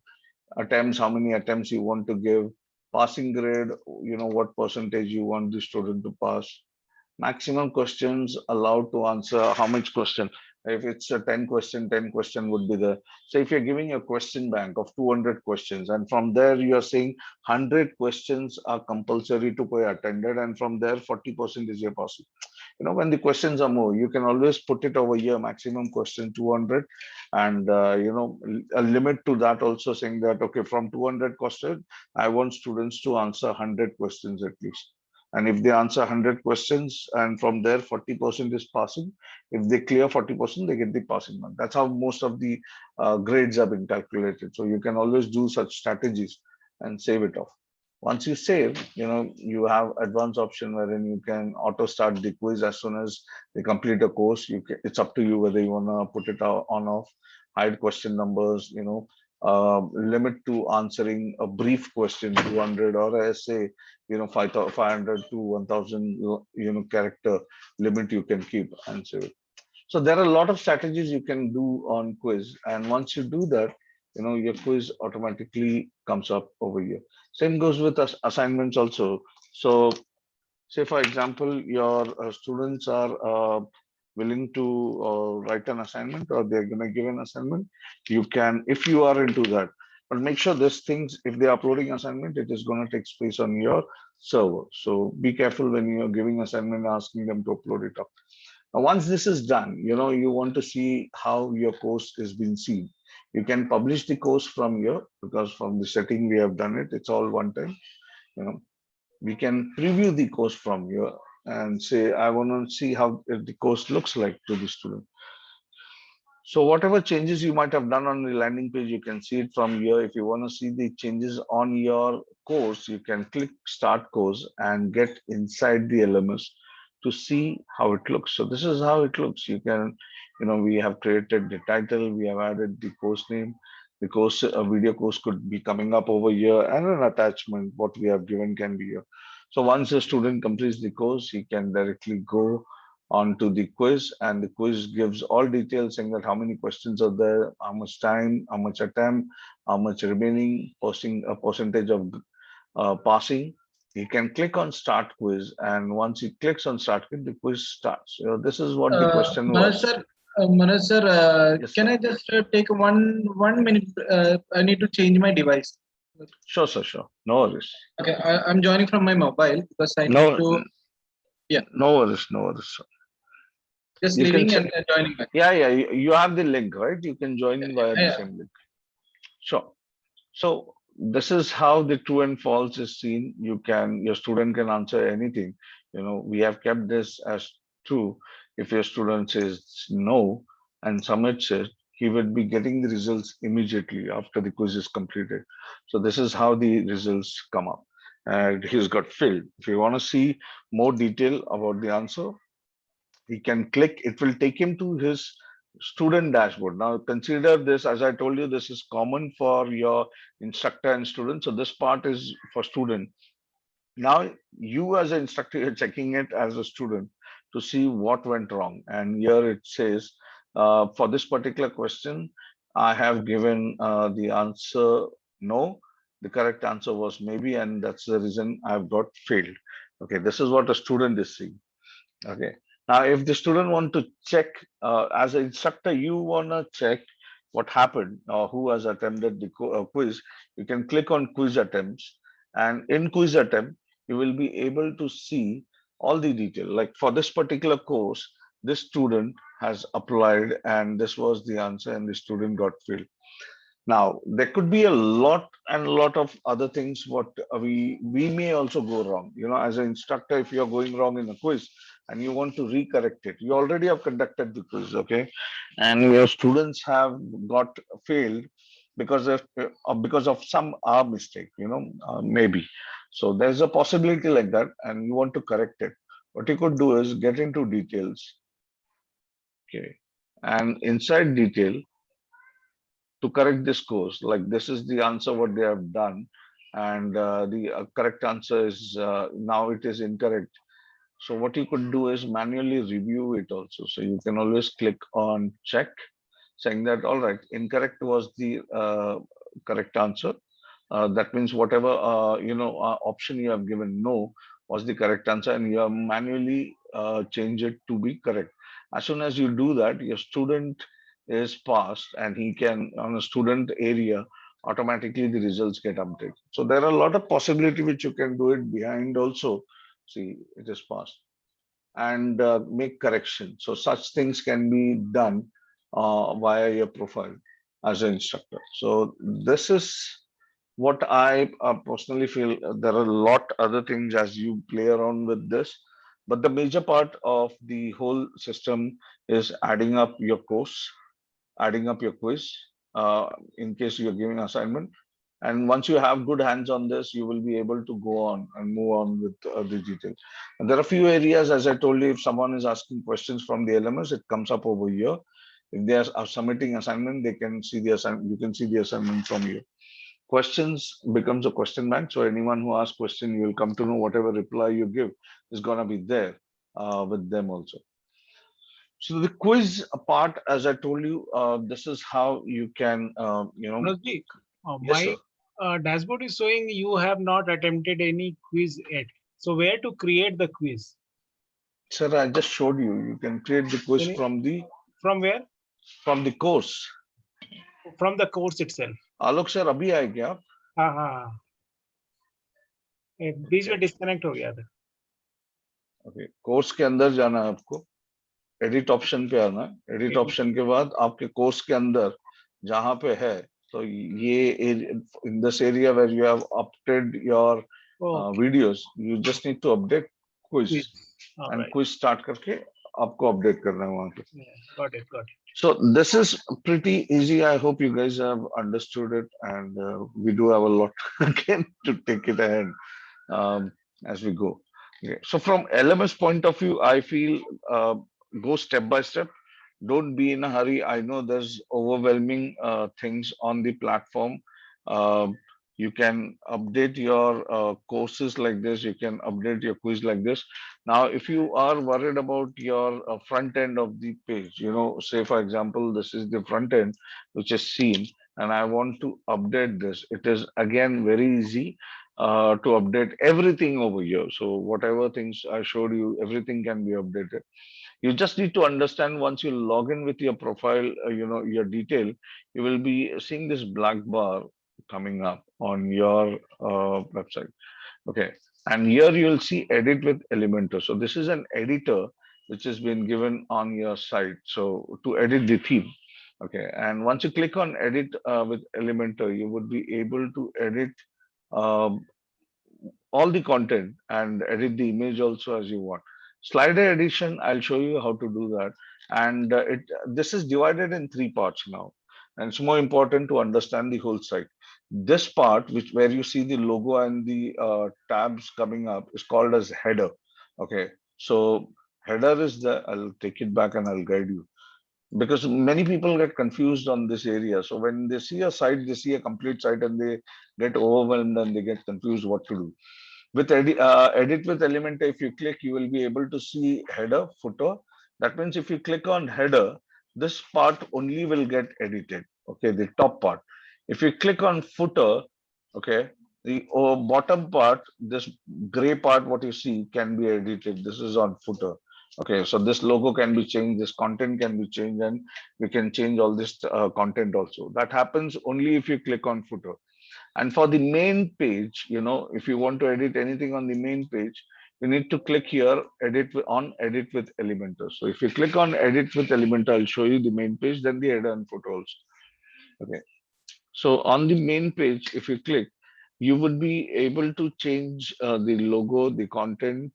Attempts, how many attempts you want to give, passing grade, what percentage you want the student to pass, maximum questions allowed to answer, how much question. If it's a 10 question, 10 question would be the, so if you're giving a question bank of 200 questions, and from there you're saying 100 questions are compulsory to be attended, and from there 40% is your passing. When the questions are more, you can always put it over here, maximum question 200, and a limit to that also, saying that okay, from 200 questions I want students to answer 100 questions at least. And if they answer 100 questions and from there 40% is passing, if they clear 40%, they get the passing mark. That's how most of the grades have been calculated. So you can always do such strategies and save it off. Once you save, you have advanced option wherein you can auto start the quiz as soon as they complete a course. It's up to you whether you want to put it on off, hide question numbers, limit to answering a brief question 200 or essay, 500 to 1000 character limit you can keep and save it. So there are a lot of strategies you can do on quiz, and once you do that, your quiz automatically comes up over here. Same goes with assignments also. So say for example, your students are willing to write an assignment, or they're going to give an assignment, you can, if you are into that, but make sure these things, if they're uploading assignment, it is going to take space on your server. So be careful when you're giving assignment, asking them to upload it up. Now, once this is done, you want to see how your course is being seen. You can publish the course from here, because from the setting we have done it, it's all one time. We can preview the course from here and say, I want to see how the course looks like to the student. So whatever changes you might have done on the landing page, you can see it from here. If you want to see the changes on your course, you can click start course and get inside the LMS to see how it looks. So this is how it looks. You can, we have created the title, we have added the course name. The course, a video course could be coming up over here, and an attachment, what we have given can be here. So once a student completes the course, he can directly go onto the quiz, and the quiz gives all details saying that how many questions are there, how much time, how much attempt, how much remaining, posting a percentage of passing. He can click on start quiz, and once he clicks on start quiz, the quiz starts. This is what the question Manoj was. sir, Manoj sir, Yes, can sir. I just take one minute? I need to change my device. Sure, sir, sure. No worries. Okay, I'm joining from my mobile because I need No, to. Yeah, no worries, no worries, sir. just You can leaving check. and joining back. Yeah, yeah. You have the link, right? You can join Yeah, in via the yeah, same link. Sure. So this is how the true and false is seen. Your student can answer anything. We have kept this as true. If your student says no and submits it, he would be getting the results immediately after the quiz is completed. So this is how the results come up. And he's got filled. If you want to see more detail about the answer, he can click, it will take him to his student dashboard. Now consider this, as I told you, this is common for your instructor and student. So this part is for student. Now you as an instructor, you're checking it as a student to see what went wrong. And here it says, for this particular question, I have given the answer no. The correct answer was maybe, and that's the reason I've got failed. Okay, this is what a student is seeing. Okay. Now, if the student want to check, as an instructor, you want to check what happened or who has attempted the quiz, you can click on quiz attempts. And in quiz attempt, you will be able to see all the detail. Like for this particular course, this student has applied and this was the answer and the student got failed. Now, there could be a lot and lot of other things what we may also go wrong. As an instructor, if you're going wrong in a quiz and you want to recorrect it, you already have conducted the quiz, okay? And your students have got failed because of some our mistake, maybe. So there's a possibility like that, and you want to correct it. What you could do is get into details, okay? And inside detail, to correct this course, like this is the answer what they have done, and the correct answer is now it is incorrect. So what you could do is manually review it also. So you can always click on check, saying that all right, incorrect was the correct answer. That means whatever option you have given no was the correct answer, and you have manually change it to be correct. As soon as you do that, your student is passed, and he can on a student area automatically the results get updated. So there are a lot of possibility which you can do it behind also. See, it is passed and make correction. So such things can be done via your profile as an instructor. So this is what I personally feel. There are a lot other things as you play around with this, but the major part of the whole system is adding up your course, adding up your quiz, in case you're giving assignment. And once you have good hands on this, you will be able to go on and move on with the details. And there are a few areas, as I told you, if someone is asking questions from the LMS, it comes up over here. If they are submitting assignment, they can see the assignment. You can see the assignment from here. Questions becomes a question bank. So anyone who asks question, you will come to know whatever reply you give is gonna be there with them also. So the quiz part, as I told you, this is how you can, Manojji, yes, sir. my dashboard is showing you have not attempted any quiz yet. So where to create the quiz? Sir, I just showed you. You can create the quiz Can you- from the From where? course. From the course itself. Alok sir अभी आए क्या आप? हाँ हाँ हाँ, एक बीच में disconnect हो गया था. ओके, कोर्स के अंदर जाना है आपको, एडिट ऑप्शन पे आना है. एडिट ऑप्शन के बाद आपके कोर्स के अंदर जहां पे है, तो ये in this area where you have updated your videos, you just need to update quiz and quiz start करके आपको अपडेट करना है वहां पे. Got it, got it. So this is pretty easy. I hope you guys have understood it, and we do have a lot again to take it ahead as we go. Okay. So from LMS point of view, I feel go step by step. Don't be in a hurry. I know there's overwhelming things on the platform. You can update your courses like this. You can update your quiz like this. Now, if you are worried about your front end of the page, say for example, this is the front end which is seen, and I want to update this. It is again very easy to update everything over here. So whatever things I showed you, everything can be updated. You just need to understand, once you log in with your profile, your detail, you will be seeing this black bar coming up on your website. Okay. And here you'll see edit with Elementor. So this is an editor which has been given on your site. So to edit the theme. Okay. And once you click on edit with Elementor, you would be able to edit um, all the content and edit the image also as you want. Slider edition, I'll show you how to do that. And this is divided in three parts now. And it's more important to understand the whole site. This part, which where you see the logo and the tabs coming up, is called as header. Okay, so header is the, I'll take it back and I'll guide you, because many people get confused on this area. So when they see a site, they see a complete site and they get overwhelmed and they get confused what to do. With edit with Elementor, if you click, you will be able to see header, footer. That means if you click on header, this part only will get edited. Okay, the top part. If you click on footer, okay, the bottom part, this gray part, what you see can be edited. This is on footer. Okay, so this logo can be changed, this content can be changed, and we can change all this content also. That happens only if you click on footer. And for the main page, if you want to edit anything on the main page, you need to click here, on edit with Elementor. So if you click on edit with Elementor, I'll show you the main page, then the header and footer also. Okay. So on the main page, if you click, you would be able to change the logo, the content,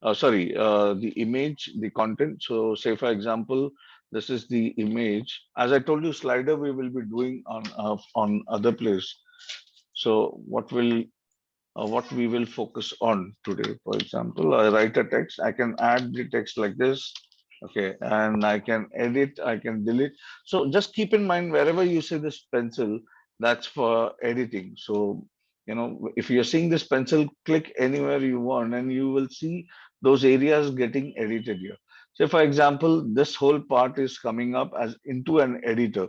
the image, the content. So say for example, this is the image. As I told you, slider we will be doing on other place. So what we will focus on today, for example, I write a text, I can add the text like this, okay, and I can edit, I can delete. So just keep in mind, wherever you see this pencil, that's for editing. So, if you're seeing this pencil, click anywhere you want and you will see those areas getting edited here. So for example, this whole part is coming up as into an editor.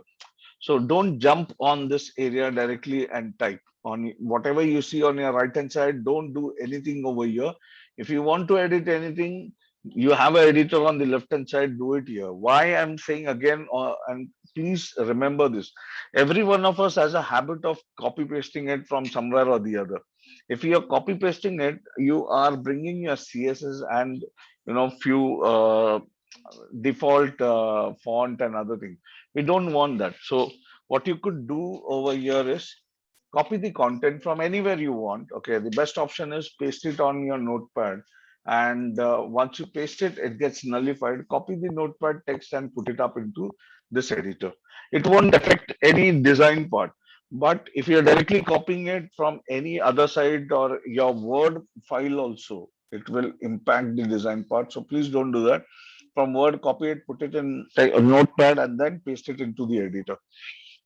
So don't jump on this area directly and type on whatever you see on your right hand side. Don't do anything over here. If you want to edit anything, you have an editor on the left hand side, do it here. Why I'm saying again, and please remember this, every one of us has a habit of copy pasting it from somewhere or the other. If you're copy pasting it, you are bringing your CSS and few default font and other things. We don't want that. So what you could do over here is copy the content from anywhere you want. Okay, the best option is paste it on your notepad, and once you paste it, it gets nullified. Copy the notepad text and put it up into this editor. It won't affect any design part. But if you're directly copying it from any other side or your Word file also, it will impact the design part. So please don't do that. From Word, copy it, put it in a notepad, and then paste it into the editor.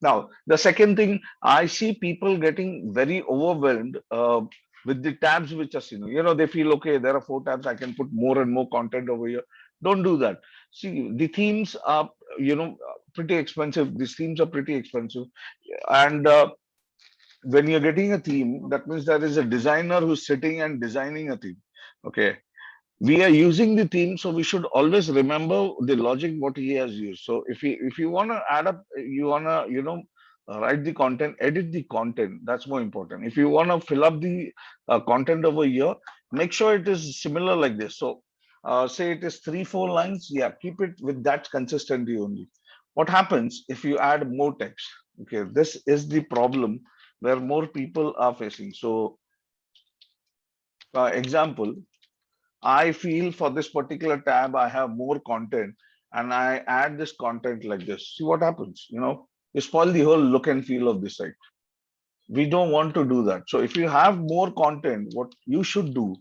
Now, the second thing, I see people getting very overwhelmed with the tabs which are seen. They feel, okay, there are 4 tabs, I can put more and more content over here. Don't do that. See, the themes are, pretty expensive. These themes are pretty expensive. And when you're getting a theme, that means there is a designer who's sitting and designing a theme. Okay, we are using the theme, so we should always remember the logic what he has used. So if you want to add up, you want to write the content, edit the content, that's more important. If you want to fill up the content over here, make sure it is similar like this. So say it is 3-4 lines, yeah, keep it with that consistency only. What happens if you add more text? Okay, this is the problem where more people are facing. So example, I feel for this particular tab, I have more content and I add this content like this. See what happens, you spoil the whole look and feel of the site. We don't want to do that. So if you have more content, what you should do,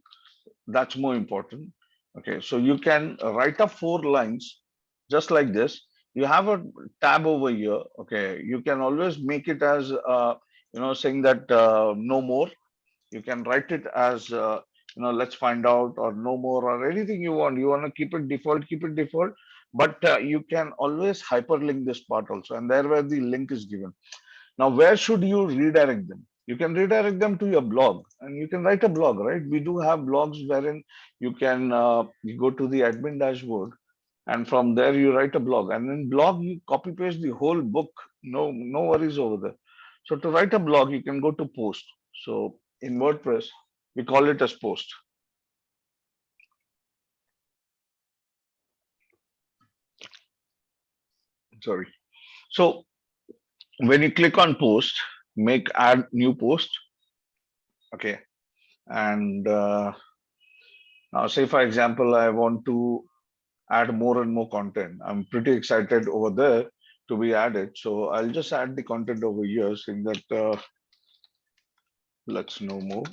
that's more important. Okay, so you can write up 4 lines just like this. You have a tab over here. Okay, you can always make it as, saying that no more. You can write it as let's find out, or no more, or anything you want. You want to keep it default, keep it default. But you can always hyperlink this part also, and there where the link is given. Now where should you redirect them? You can redirect them to your blog, and you can write a blog, right? We do have blogs wherein you go to the admin dashboard, and from there you write a blog, and in blog you copy paste the whole book. No worries over there. So to write a blog, you can go to post. So in WordPress, we call it as post. Sorry. So when you click on post, make add new post. Okay. And now say, for example, I want to add more and more content. I'm pretty excited over there to be added. So I'll just add the content over here saying that let's know more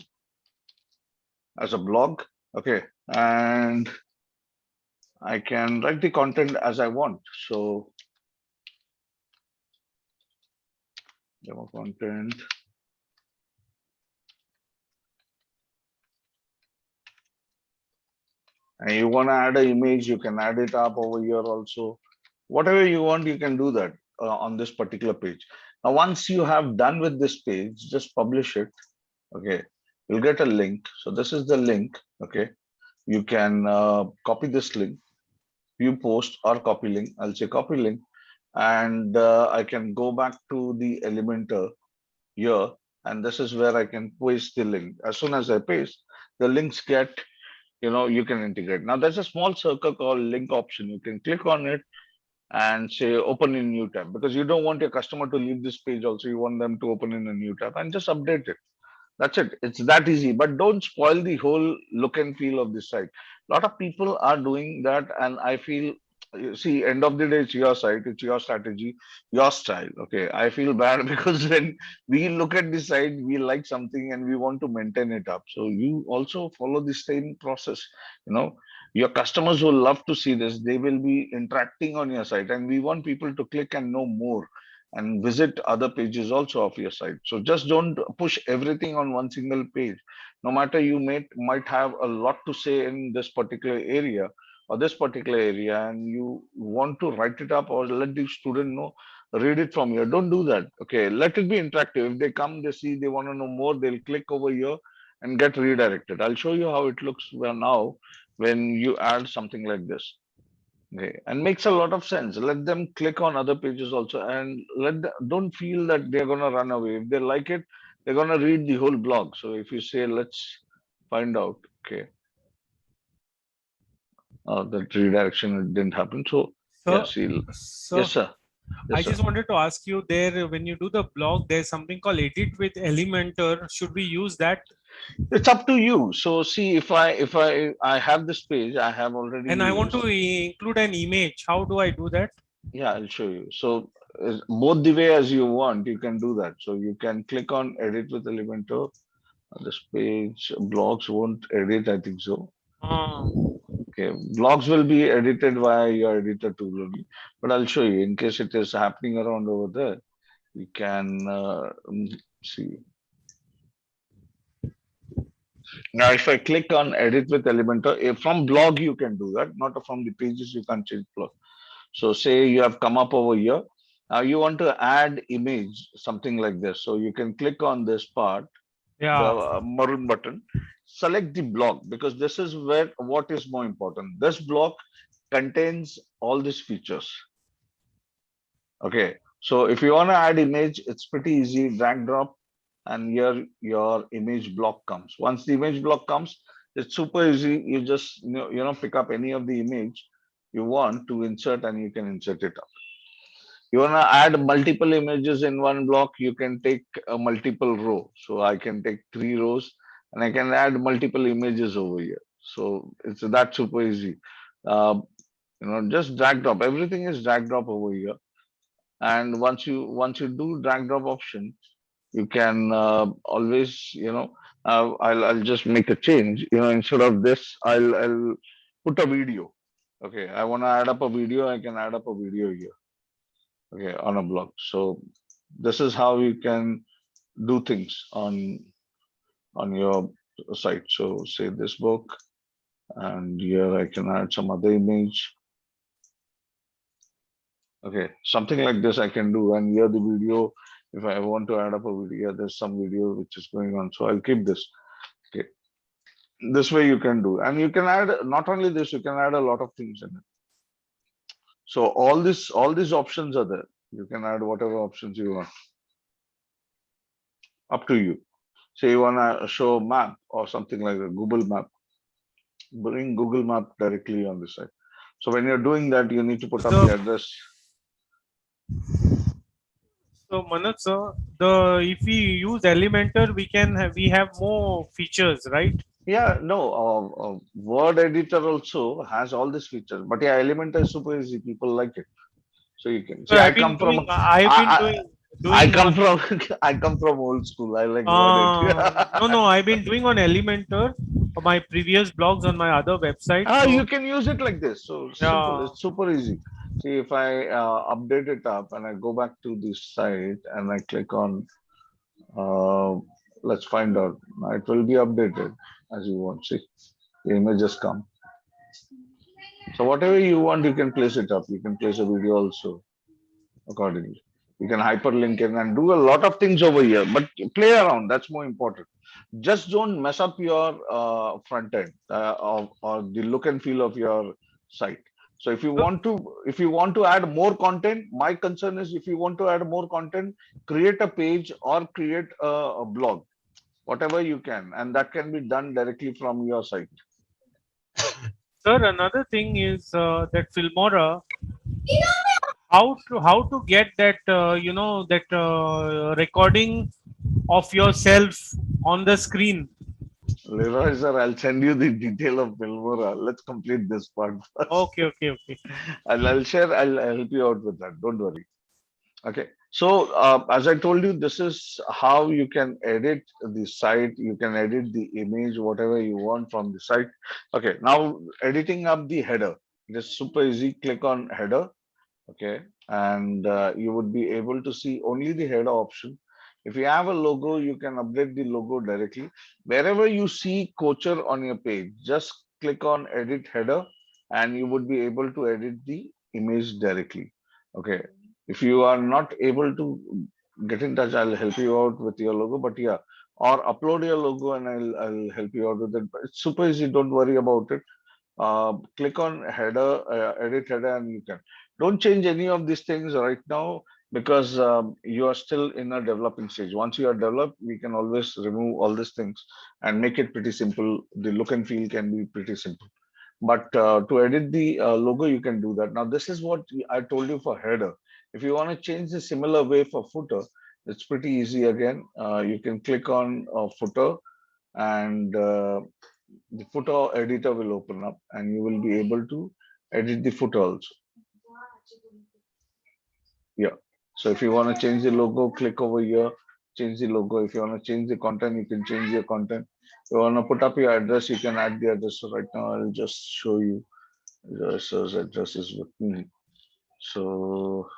as a blog. Okay. And I can write the content as I want. So demo content. And you want to add an image, you can add it up over here also. Whatever you want, you can do that on this particular page. Now, once you have done with this page, just publish it. Okay, you'll get a link. So this is the link. Okay, you can copy this link, view post or copy link. I'll say copy link, and I can go back to the Elementor here, and this is where I can paste the link. As soon as I paste, the links get, you can integrate. Now there's a small circle called link option. You can click on it and say open in new tab, because you don't want your customer to leave this page also. You want them to open in a new tab and just update it. That's it. It's that easy. But don't spoil the whole look and feel of this site. A lot of people are doing that, and I feel, you see, end of the day, it's your site, it's your strategy, your style. Okay, I feel bad because when we look at the site, we like something and we want to maintain it up. So you also follow the same process. You know, your customers will love to see this. They will be interacting on your site, and we want people to click and know more and visit other pages also of your site. So just don't push everything on one single page. No matter you might have a lot to say in this particular area or this particular area, and you want to write it up or let the student know, read it from here. Don't do that. Okay, let it be interactive. If they come, they see, they want to know more, they'll click over here and get redirected. I'll show you how it looks now when you add something like this. Okay, and makes a lot of sense. Let them click on other pages also, and don't feel that they're gonna run away. If they like it, they're gonna read the whole blog. So if you say, let's find out, okay, that redirection didn't happen. So yeah, So, see, so yes, sir. I Yes, sir. just wanted to ask you there, when you do the blog, there's something called edit with Elementor. Should we use that? It's up to you. So see, if I have this page, I have already And I want used. to include an image. How do I do that? Yeah, I'll show you. So both the way as you want, you can do that. So you can click on edit with Elementor. This page blogs won't edit, I think so. Okay, blogs will be edited via your editor tool only, but I'll show you in case it is happening around over there. You can see. Now, if I click on edit with Elementor, from blog you can do that, not from the pages you can't change blog. So say you have come up over here. Now you want to add image, something like this. So you can click on this part, the Yeah. maroon button, select the block, because this is where what is more important. This block contains all these features. Okay, so if you want to add image, it's pretty easy. Drag drop, and here your image block comes. Once the image block comes, it's super easy. You just pick up any of the image you want to insert, and you can insert it up. You want to add multiple images in one block, you can take a multiple row. So I can take 3 rows and I can add multiple images over here. So it's that super easy. Uh, just drag drop. Everything is drag drop over here. And once you do drag drop option, you can always, I'll just make a change. Instead of this, I'll put a video. Okay, I want to add up a video. I can add up a video here. Okay, on a blog. So this is how you can do things on your site. So say this book, and here I can add some other image. Okay, something like this I can do, and here the video, if I want to add up a video, there's some video which is going on, so I'll keep this. Okay, this way you can do, and you can add not only this, you can add a lot of things in it. So all these options are there. You can add whatever options you want. Up to you. Say you want to show map or something like a Google map. Bring Google map directly on the site. So when you're doing that, you need to put up the address. So Manoj sir, if we use Elementor, we have more features, right? Yeah, no, Word editor also has all these features, but yeah, Elementor is super easy. People like it. So you can So see. I come from, I've been I, I doing come on. from, I come from old school. I like Word editor. No, I've been doing on Elementor my previous blogs on my other website. Ah, you So can use it like this. So simple. yeah, It's super easy. See, if I update it up and I go back to the site and I click on, uh, let's find out. It will be updated as you want. See, the images come. So whatever you want, you can place it up. You can place a video also accordingly. You can hyperlink it and do a lot of things over here, but play around. That's more important. Just don't mess up your front end or the look and feel of your site. So so, if you want to add more content, my concern is if you want to add more content, create a page or create a blog, whatever you can, and that can be done directly from your site. sir, another thing is that Filmora, how to get that that recording of yourself on the screen. Leroy sir, I'll send you the detail of Filmora. Let's complete this part first. Okay, okay, okay. And I'll help you out with that. Don't worry. Okay. So, as I told you, this is how you can edit the site. You can edit the image, whatever you want from the site. Okay. Now, editing up the header. It is super easy. Click on header. Okay. And you would be able to see only the header option. If you have a logo, you can update the logo directly. Wherever you see Coacher on your page, just click on edit header and you would be able to edit the image directly. Okay. If you are not able to get in touch, I'll help you out with your logo. But yeah, or upload your logo and I'll help you out with it. But it's super easy. Don't worry about it. Click on header, edit header, and you can. Don't change any of these things right now because you are still in a developing stage. Once you are developed, we can always remove all these things and make it pretty simple. The look and feel can be pretty simple. But to edit the logo, you can do that. Now, this is what I told you for header. If you want to change the similar way for footer, it's pretty easy again. You can click on footer and the footer editor will open up and you will be able to edit the footer also. Yeah. So if you want to change the logo, click over here, change the logo. If you want to change the content, you can change your content. If you want to put up your address, you can add the address. So right now I'll just show you the address is with me. So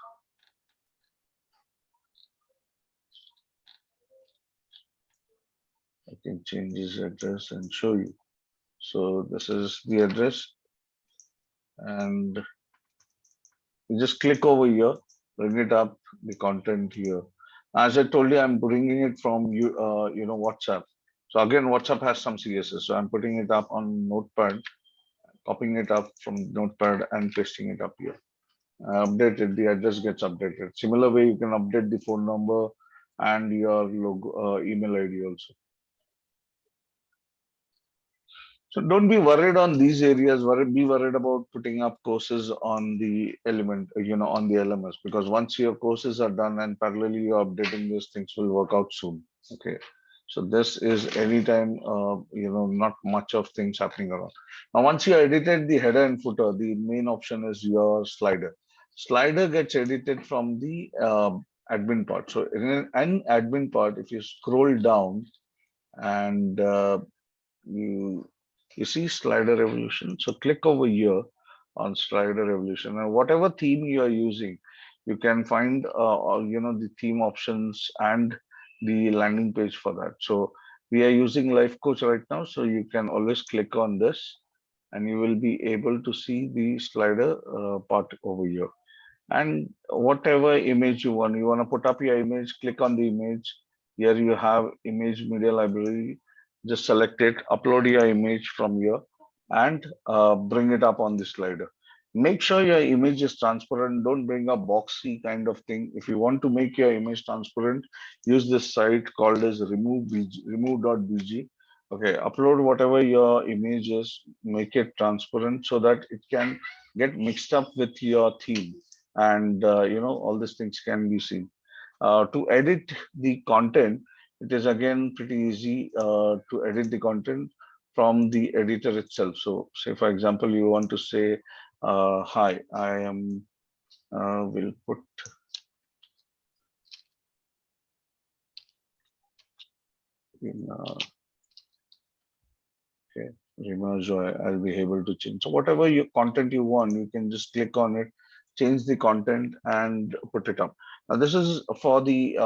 I can change this address and show you. So this is the address and you just click over here, bring it up, the content here. As I told you, I'm bringing it from WhatsApp. So again, WhatsApp has some CSS. So I'm putting it up on Notepad, copying it up from Notepad and pasting it up here. Updated, the address gets updated. Similar way, you can update the phone number and your logo, email ID also. So don't be worried on these areas. Be worried about putting up courses on the on the LMS, because once your courses are done and parallelly you're updating these things will work out soon. Okay. So this is anytime, not much of things happening around. Now, once you edited the header and footer, the main option is your slider. Slider gets edited from the admin part. So in an admin part, if you scroll down and you you see slider evolution. So click over here on slider evolution and whatever theme you are using, you can find the theme options and the landing page for that. So we are using life coach right now, so you can always click on this and you will be able to see the slider part over here. And whatever image you want to put up your image, click on the image. Here you have image media library. Just select it, upload your image from here, and bring it up on the slider. Make sure your image is transparent. Don't bring a boxy kind of thing. If you want to make your image transparent, use this site called as remove.bg. Okay, upload whatever your image is, make it transparent so that it can get mixed up with your theme and all these things can be seen. To edit the content, it is again pretty easy to edit the content from the editor itself. So say for example, you want to say, hi, I am, will put in, okay, Remerge, I'll be able to change. So whatever your content you want, you can just click on it, change the content and put it up. Now this is for the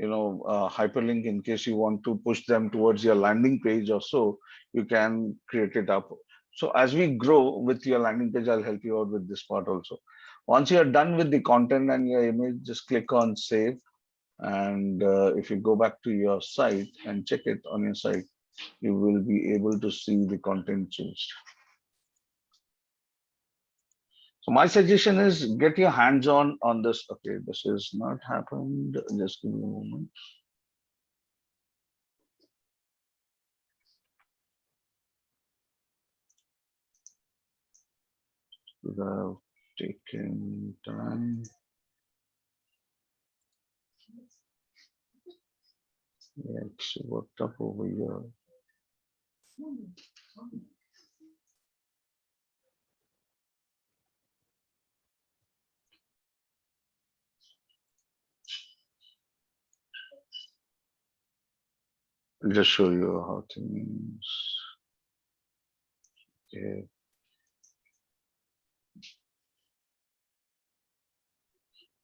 hyperlink in case you want to push them towards your landing page or so, you can create it up. So as we grow with your landing page, I'll help you out with this part also. Once you're done with the content and your image, just click on save. And if you go back to your site and check it on your site, you will be able to see the content changed. So my suggestion is get your hands on this. Okay, this has not happened. Just give me a moment. Could have taken time. Yeah, it's worked up over here. I'll just show you how things. Okay.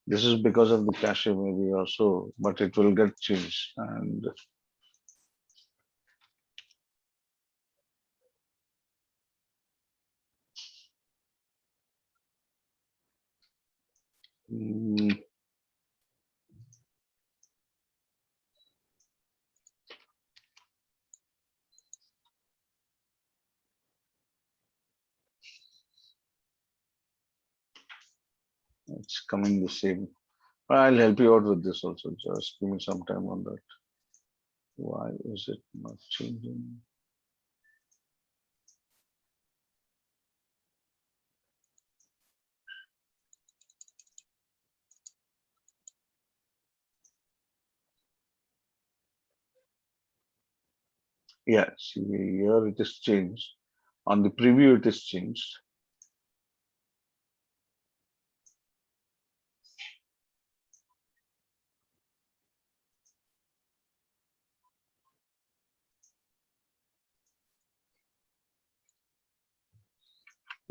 This is because of the cache maybe or so, but it will get changed. And it's coming the same. I'll help you out with this also. Just give me some time on that. Why is it not changing? Yeah, see here it is changed. On the preview, it is changed.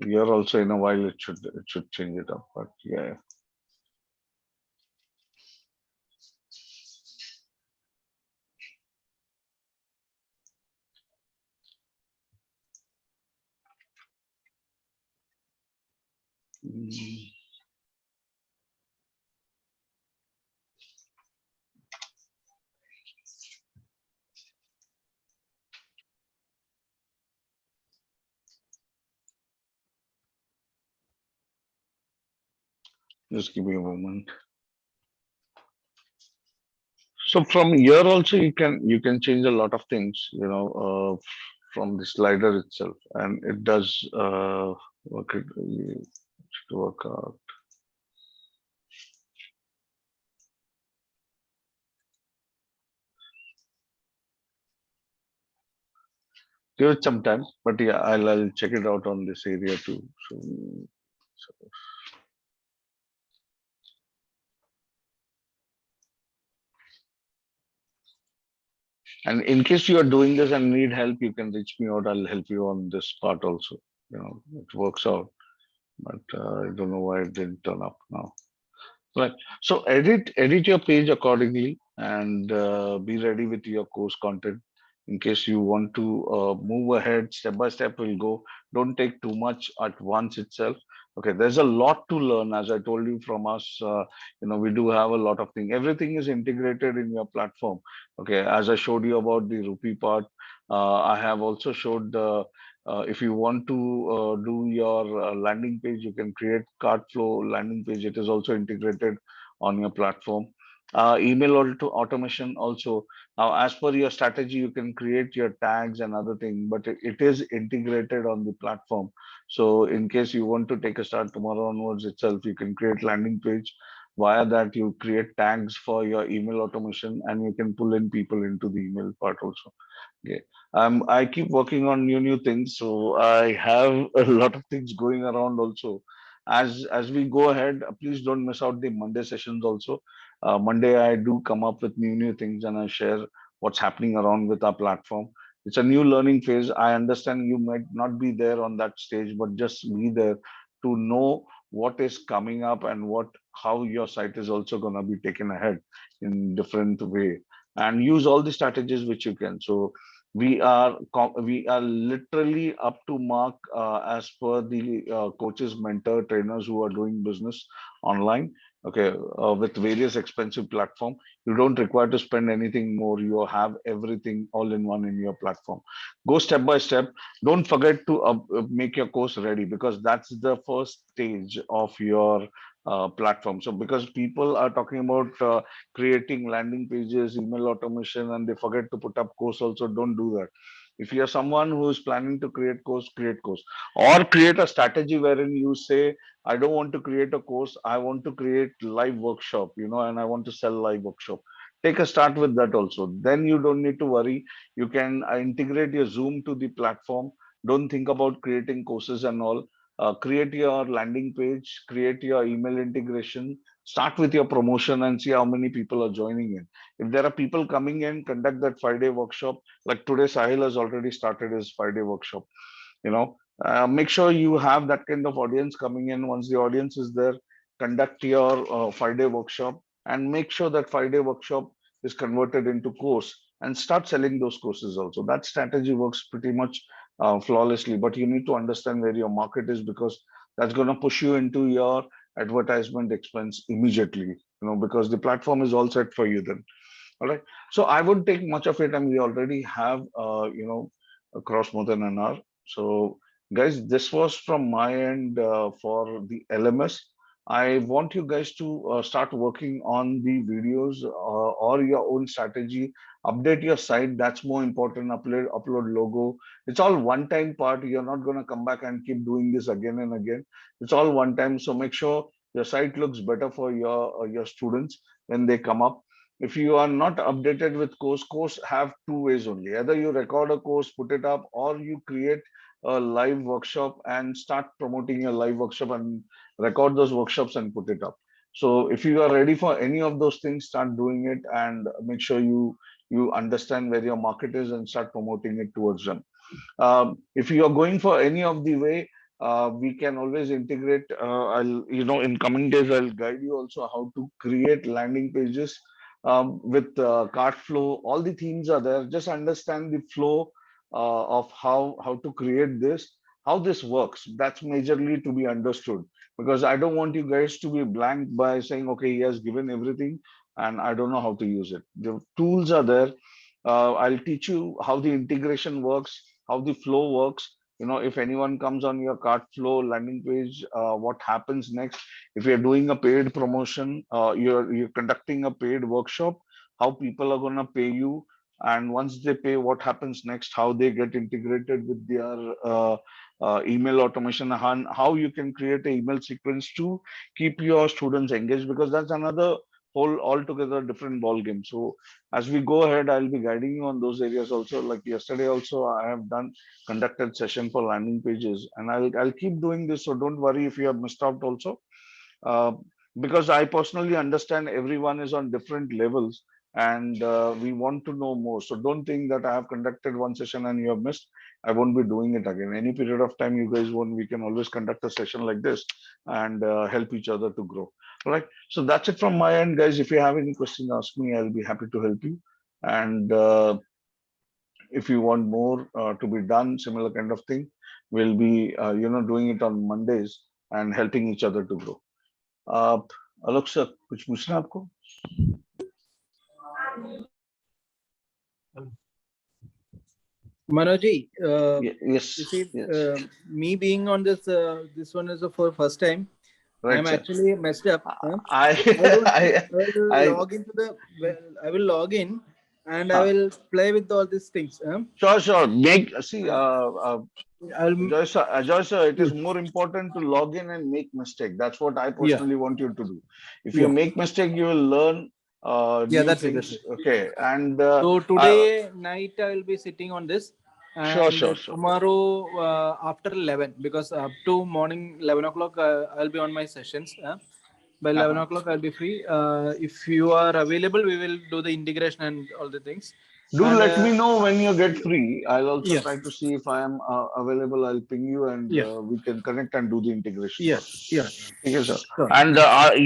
Here also in a while it should change it up, but yeah. Mm. Just give me a moment. So from here also you can change a lot of things, from the slider itself, and it does work. It should work out. Give it some time, but yeah, I'll check it out on this area too. So and in case you are doing this and need help, you can reach me out. I'll help you on this part also. It works out, but I don't know why it didn't turn up now. Right. So edit your page accordingly and be ready with your course content. In case you want to move ahead step by step, we'll go. Don't take too much at once itself. Okay, there's a lot to learn. As I told you from us, we do have a lot of things. Everything is integrated in your platform. Okay, as I showed you about the rupee part, I have also showed the if you want to do your landing page, you can create cart flow landing page. It is also integrated on your platform. Email automation also. Now, as per your strategy, you can create your tags and other thing, but it is integrated on the platform. So in case you want to take a start tomorrow onwards itself, you can create landing page Via that, you create tags for your email automation, and you can pull in people into the email part also. Okay. I keep working on new things, so I have a lot of things going around also. As we go ahead, please don't miss out the Monday sessions also. Monday I do come up with new things, and I share what's happening around with our platform. It's a new learning phase. I understand you might not be there on that stage, but just be there to know what is coming up and what how your site is also going to be taken ahead in different way, and use all the strategies which you can. So we are literally up to mark as per the coaches, mentor, trainers who are doing business online. Okay, with various expensive platform, you don't require to spend anything more. You have everything all in one in your platform. Go step by step. Don't forget to make your course ready, because that's the first stage of your platform. So because people are talking about creating landing pages, email automation, and they forget to put up course also, don't do that. If you're someone who is planning to create course, or create a strategy wherein you say, I don't want to create a course, I want to create live workshop, and I want to sell live workshop. Take a start with that also. Then you don't need to worry. You can integrate your Zoom to the platform. Don't think about creating courses and all. Create your landing page, create your email integration, start with your promotion and see how many people are joining in. If there are people coming in, conduct that 5-day workshop. Like today, Sahil has already started his 5-day workshop. Make sure you have that kind of audience coming in. Once the audience is there, conduct your 5-day workshop, and make sure that 5-day workshop is converted into course, and start selling those courses also. That strategy works pretty much flawlessly, but you need to understand where your market is, because that's going to push you into your advertisement expense immediately, because the platform is all set for you then. All right. So I wouldn't take much of it, and we already have, across more than an hour. So, guys, this was from my end for the LMS. I want you guys to start working on the videos or your own strategy. Update your site. That's more important. Upload logo. It's all one-time part. You're not going to come back and keep doing this again and again. It's all one time. So make sure your site looks better for your students when they come up. If you are not updated with course have two ways only. Either you record a course, put it up, or you create a live workshop and start promoting your live workshop and record those workshops and put it up. So if you are ready for any of those things, start doing it, and make sure you understand where your market is and start promoting it towards them. If you are going for any of the way, we can always integrate. In coming days, I'll guide you also how to create landing pages with cart flow. All the themes are there. Just understand the flow of how to create this, how this works. That's majorly to be understood, because I don't want you guys to be blank by saying, okay, he has given everything and I don't know how to use it. The tools are there. I'll teach you how the integration works, how the flow works. If anyone comes on your cart flow landing page, what happens next? If you're doing a paid promotion, you're conducting a paid workshop, how people are going to pay you, and once they pay, what happens next? How they get integrated with their email automation, and how you can create an email sequence to keep your students engaged, because that's another whole altogether different ball game. So as we go ahead, I'll be guiding you on those areas also. Like yesterday also, I have conducted session for landing pages, and I'll keep doing this. So don't worry if you have missed out also, uh, because I personally understand everyone is on different levels, and we want to know more. So don't think that I have conducted one session and you have missed. I won't be doing it again. Any period of time you guys want, we can always conduct a session like this and help each other to grow. All right. So that's it from my end, guys. If you have any questions, ask me. I'll be happy to help you. And if you want more to be done, similar kind of thing, we'll be doing it on Mondays and helping each other to grow. Alok sir कुछ पूछना आपको? Manoj ji, Yes. you see, me being on this one is for first time. Right, I'm sir. actually messed up. I will log into the. I will log in and I will play with all these things. Sure. I'll Joy sir, it is more important to log in and make mistake. That's what I yeah personally want you to do. If you yeah make mistake, you will learn yeah. new That's it. That's things. it. Okay, and So today night I will be sitting on this, and sure. tomorrow after 11, because up to morning 11 o'clock I'll be on my sessions. By 11 o'clock I'll be free. If you are available, we will do the integration and all the things. Do And let me know when you get free. I'll also yeah try to see if I am available. I'll ping you and yeah we can connect and do the integration yeah also. yeah. Okay, sir. Sure. And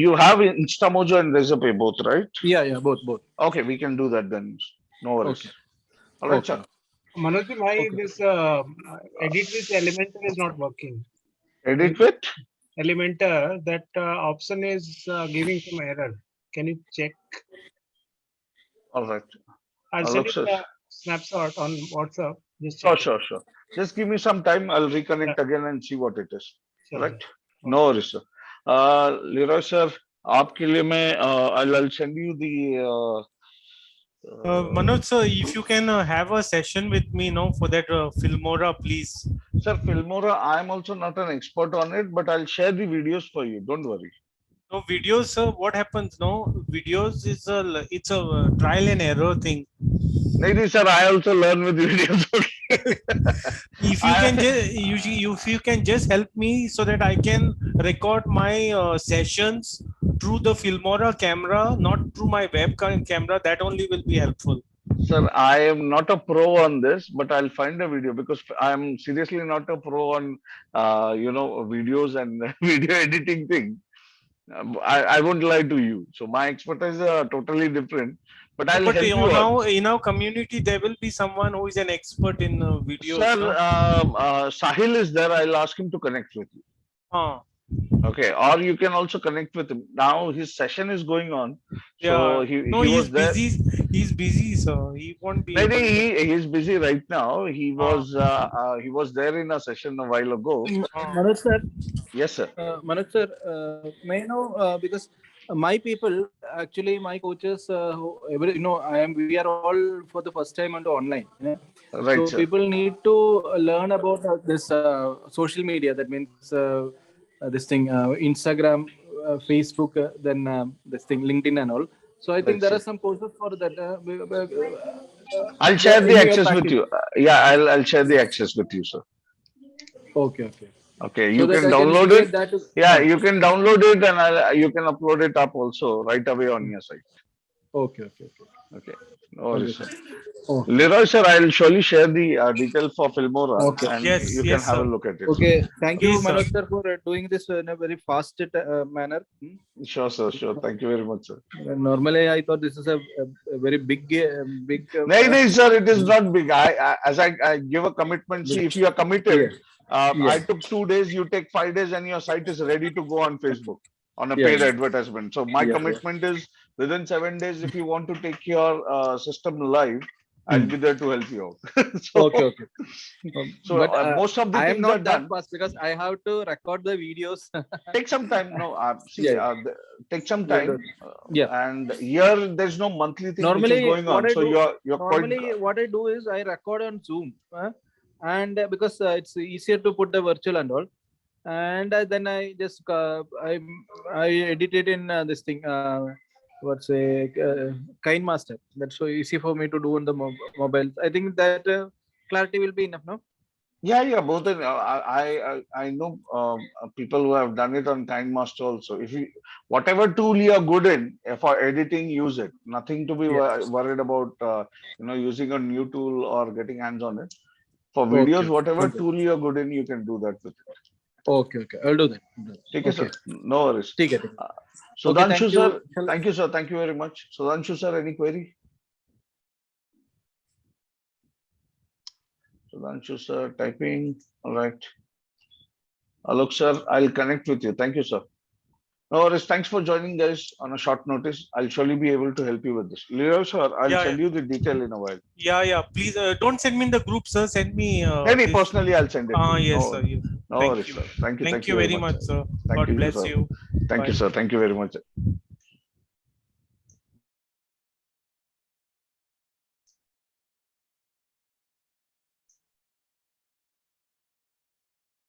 you have InstaMojo and Resume both, right? Yeah both. Okay, we can do that then. No worries. Okay. All right, Okay. sir. Manoj, why Okay. this edit with Elementor is not working? Edit with? Elementor, that option is giving some error. Can you check? All right. I'll send Look, you sir. the snapshot on WhatsApp. Just check. Sure. Just give me some time. I'll reconnect Yeah. again and see what it is. Sure, Right? sir. No worries, sir. Leroy sir, आपके लिए मैं I'll send you the Manoj sir, if you can have a session with me, for that Filmora, please. sir, Filmora. I'm also not an expert on it, but I'll share the videos for you. Don't worry. No videos, sir. What happens? Videos is it's a trial and error thing. Maybe, sir, I also learn with videos. If you can just help me so that I can record my sessions through the Filmora camera, not through my webcam camera, that only will be helpful. Sir, I am not a pro on this, but I'll find a video because I'm seriously not a pro on, videos and video editing thing. I won't lie to you. So my expertise are totally different, but I'll But help you out. now in our community, there will be someone who is an expert in videos. Sir, No? Sahil is there. I'll ask him to connect with you. Okay, or you can also connect with him. Now his session is going on. So Yeah. he He's was there. busy. He's busy, so he won't be. Maybe able he's busy right now. He was there in a session a while ago. Manoj sir, Yes, sir. may I know because my people, actually my coaches, we are all for the first time onto online. Right, So sir. people need to learn about this social media. That means this thing, Instagram, Facebook, then this thing, LinkedIn and all. So I think Right, there sir. are some courses for that. I'll share the in your access with package. you. I'll share the access with you, sir. Okay. Okay, So you that can I can download integrate it. that. Yeah, you can download it and you can upload it up also right away on your site. Okay. Okay, no worries, sir. Okay. Leroy, sir, I'll surely share the details for Filmora Okay. and Yes, you can yes, have a sir. look at it. Okay, thank you, Please, sir. Manoj sir, for doing this in a very fast manner. Sure, sir. Sure. Thank you very much, sir. Normally, I thought this is a very big. No, sir, it is not big. I give a commitment. See, if you are committed, I took 2 days, you take 5 days, and your site is ready to go on Facebook on a paid advertisement. So my commitment is within 7 days. If you want to take your system live, I'll be there to help you out. Okay. So But most of the I am things are not that done. fast because I have to record the videos. Take some time. No, take some time. And here there's no monthly thing which is Normally, going on. So you're quite. normally what I do is I record on Zoom, and because it's easier to put the virtual and all, and then I just I edit it in this thing. What's a Kind Master? That's so easy for me to do on the mobile. I think that clarity will be enough, no? Yeah. Both. I know people who have done it on KindMaster also. If you whatever tool you are good in for editing, use it. Nothing to be worried about. Using a new tool or getting hands on it. For videos, whatever tool you are good in, you can do that with it. Okay. I'll do that. Okay, sir. No worries. Take it. Sudhanshu, sir. Thank you, sir. Thank you very much. Sudhanshu, sir, any query? Sudhanshu, sir, typing. All right. Alok, sir, I'll connect with you. Thank you, sir. No worries. Thanks for joining, guys, on a short notice. I'll surely be able to help you with this. Leo, sir, I'll send you the detail in a while. Yeah. Please don't send me in the group, sir. Send me. Maybe personally, I'll send it. Yes, sir. Yes. No worries, sir. Thank you. Thank you very much, sir. Thank God you, bless sir. you. Thank you, sir. Thank you very much.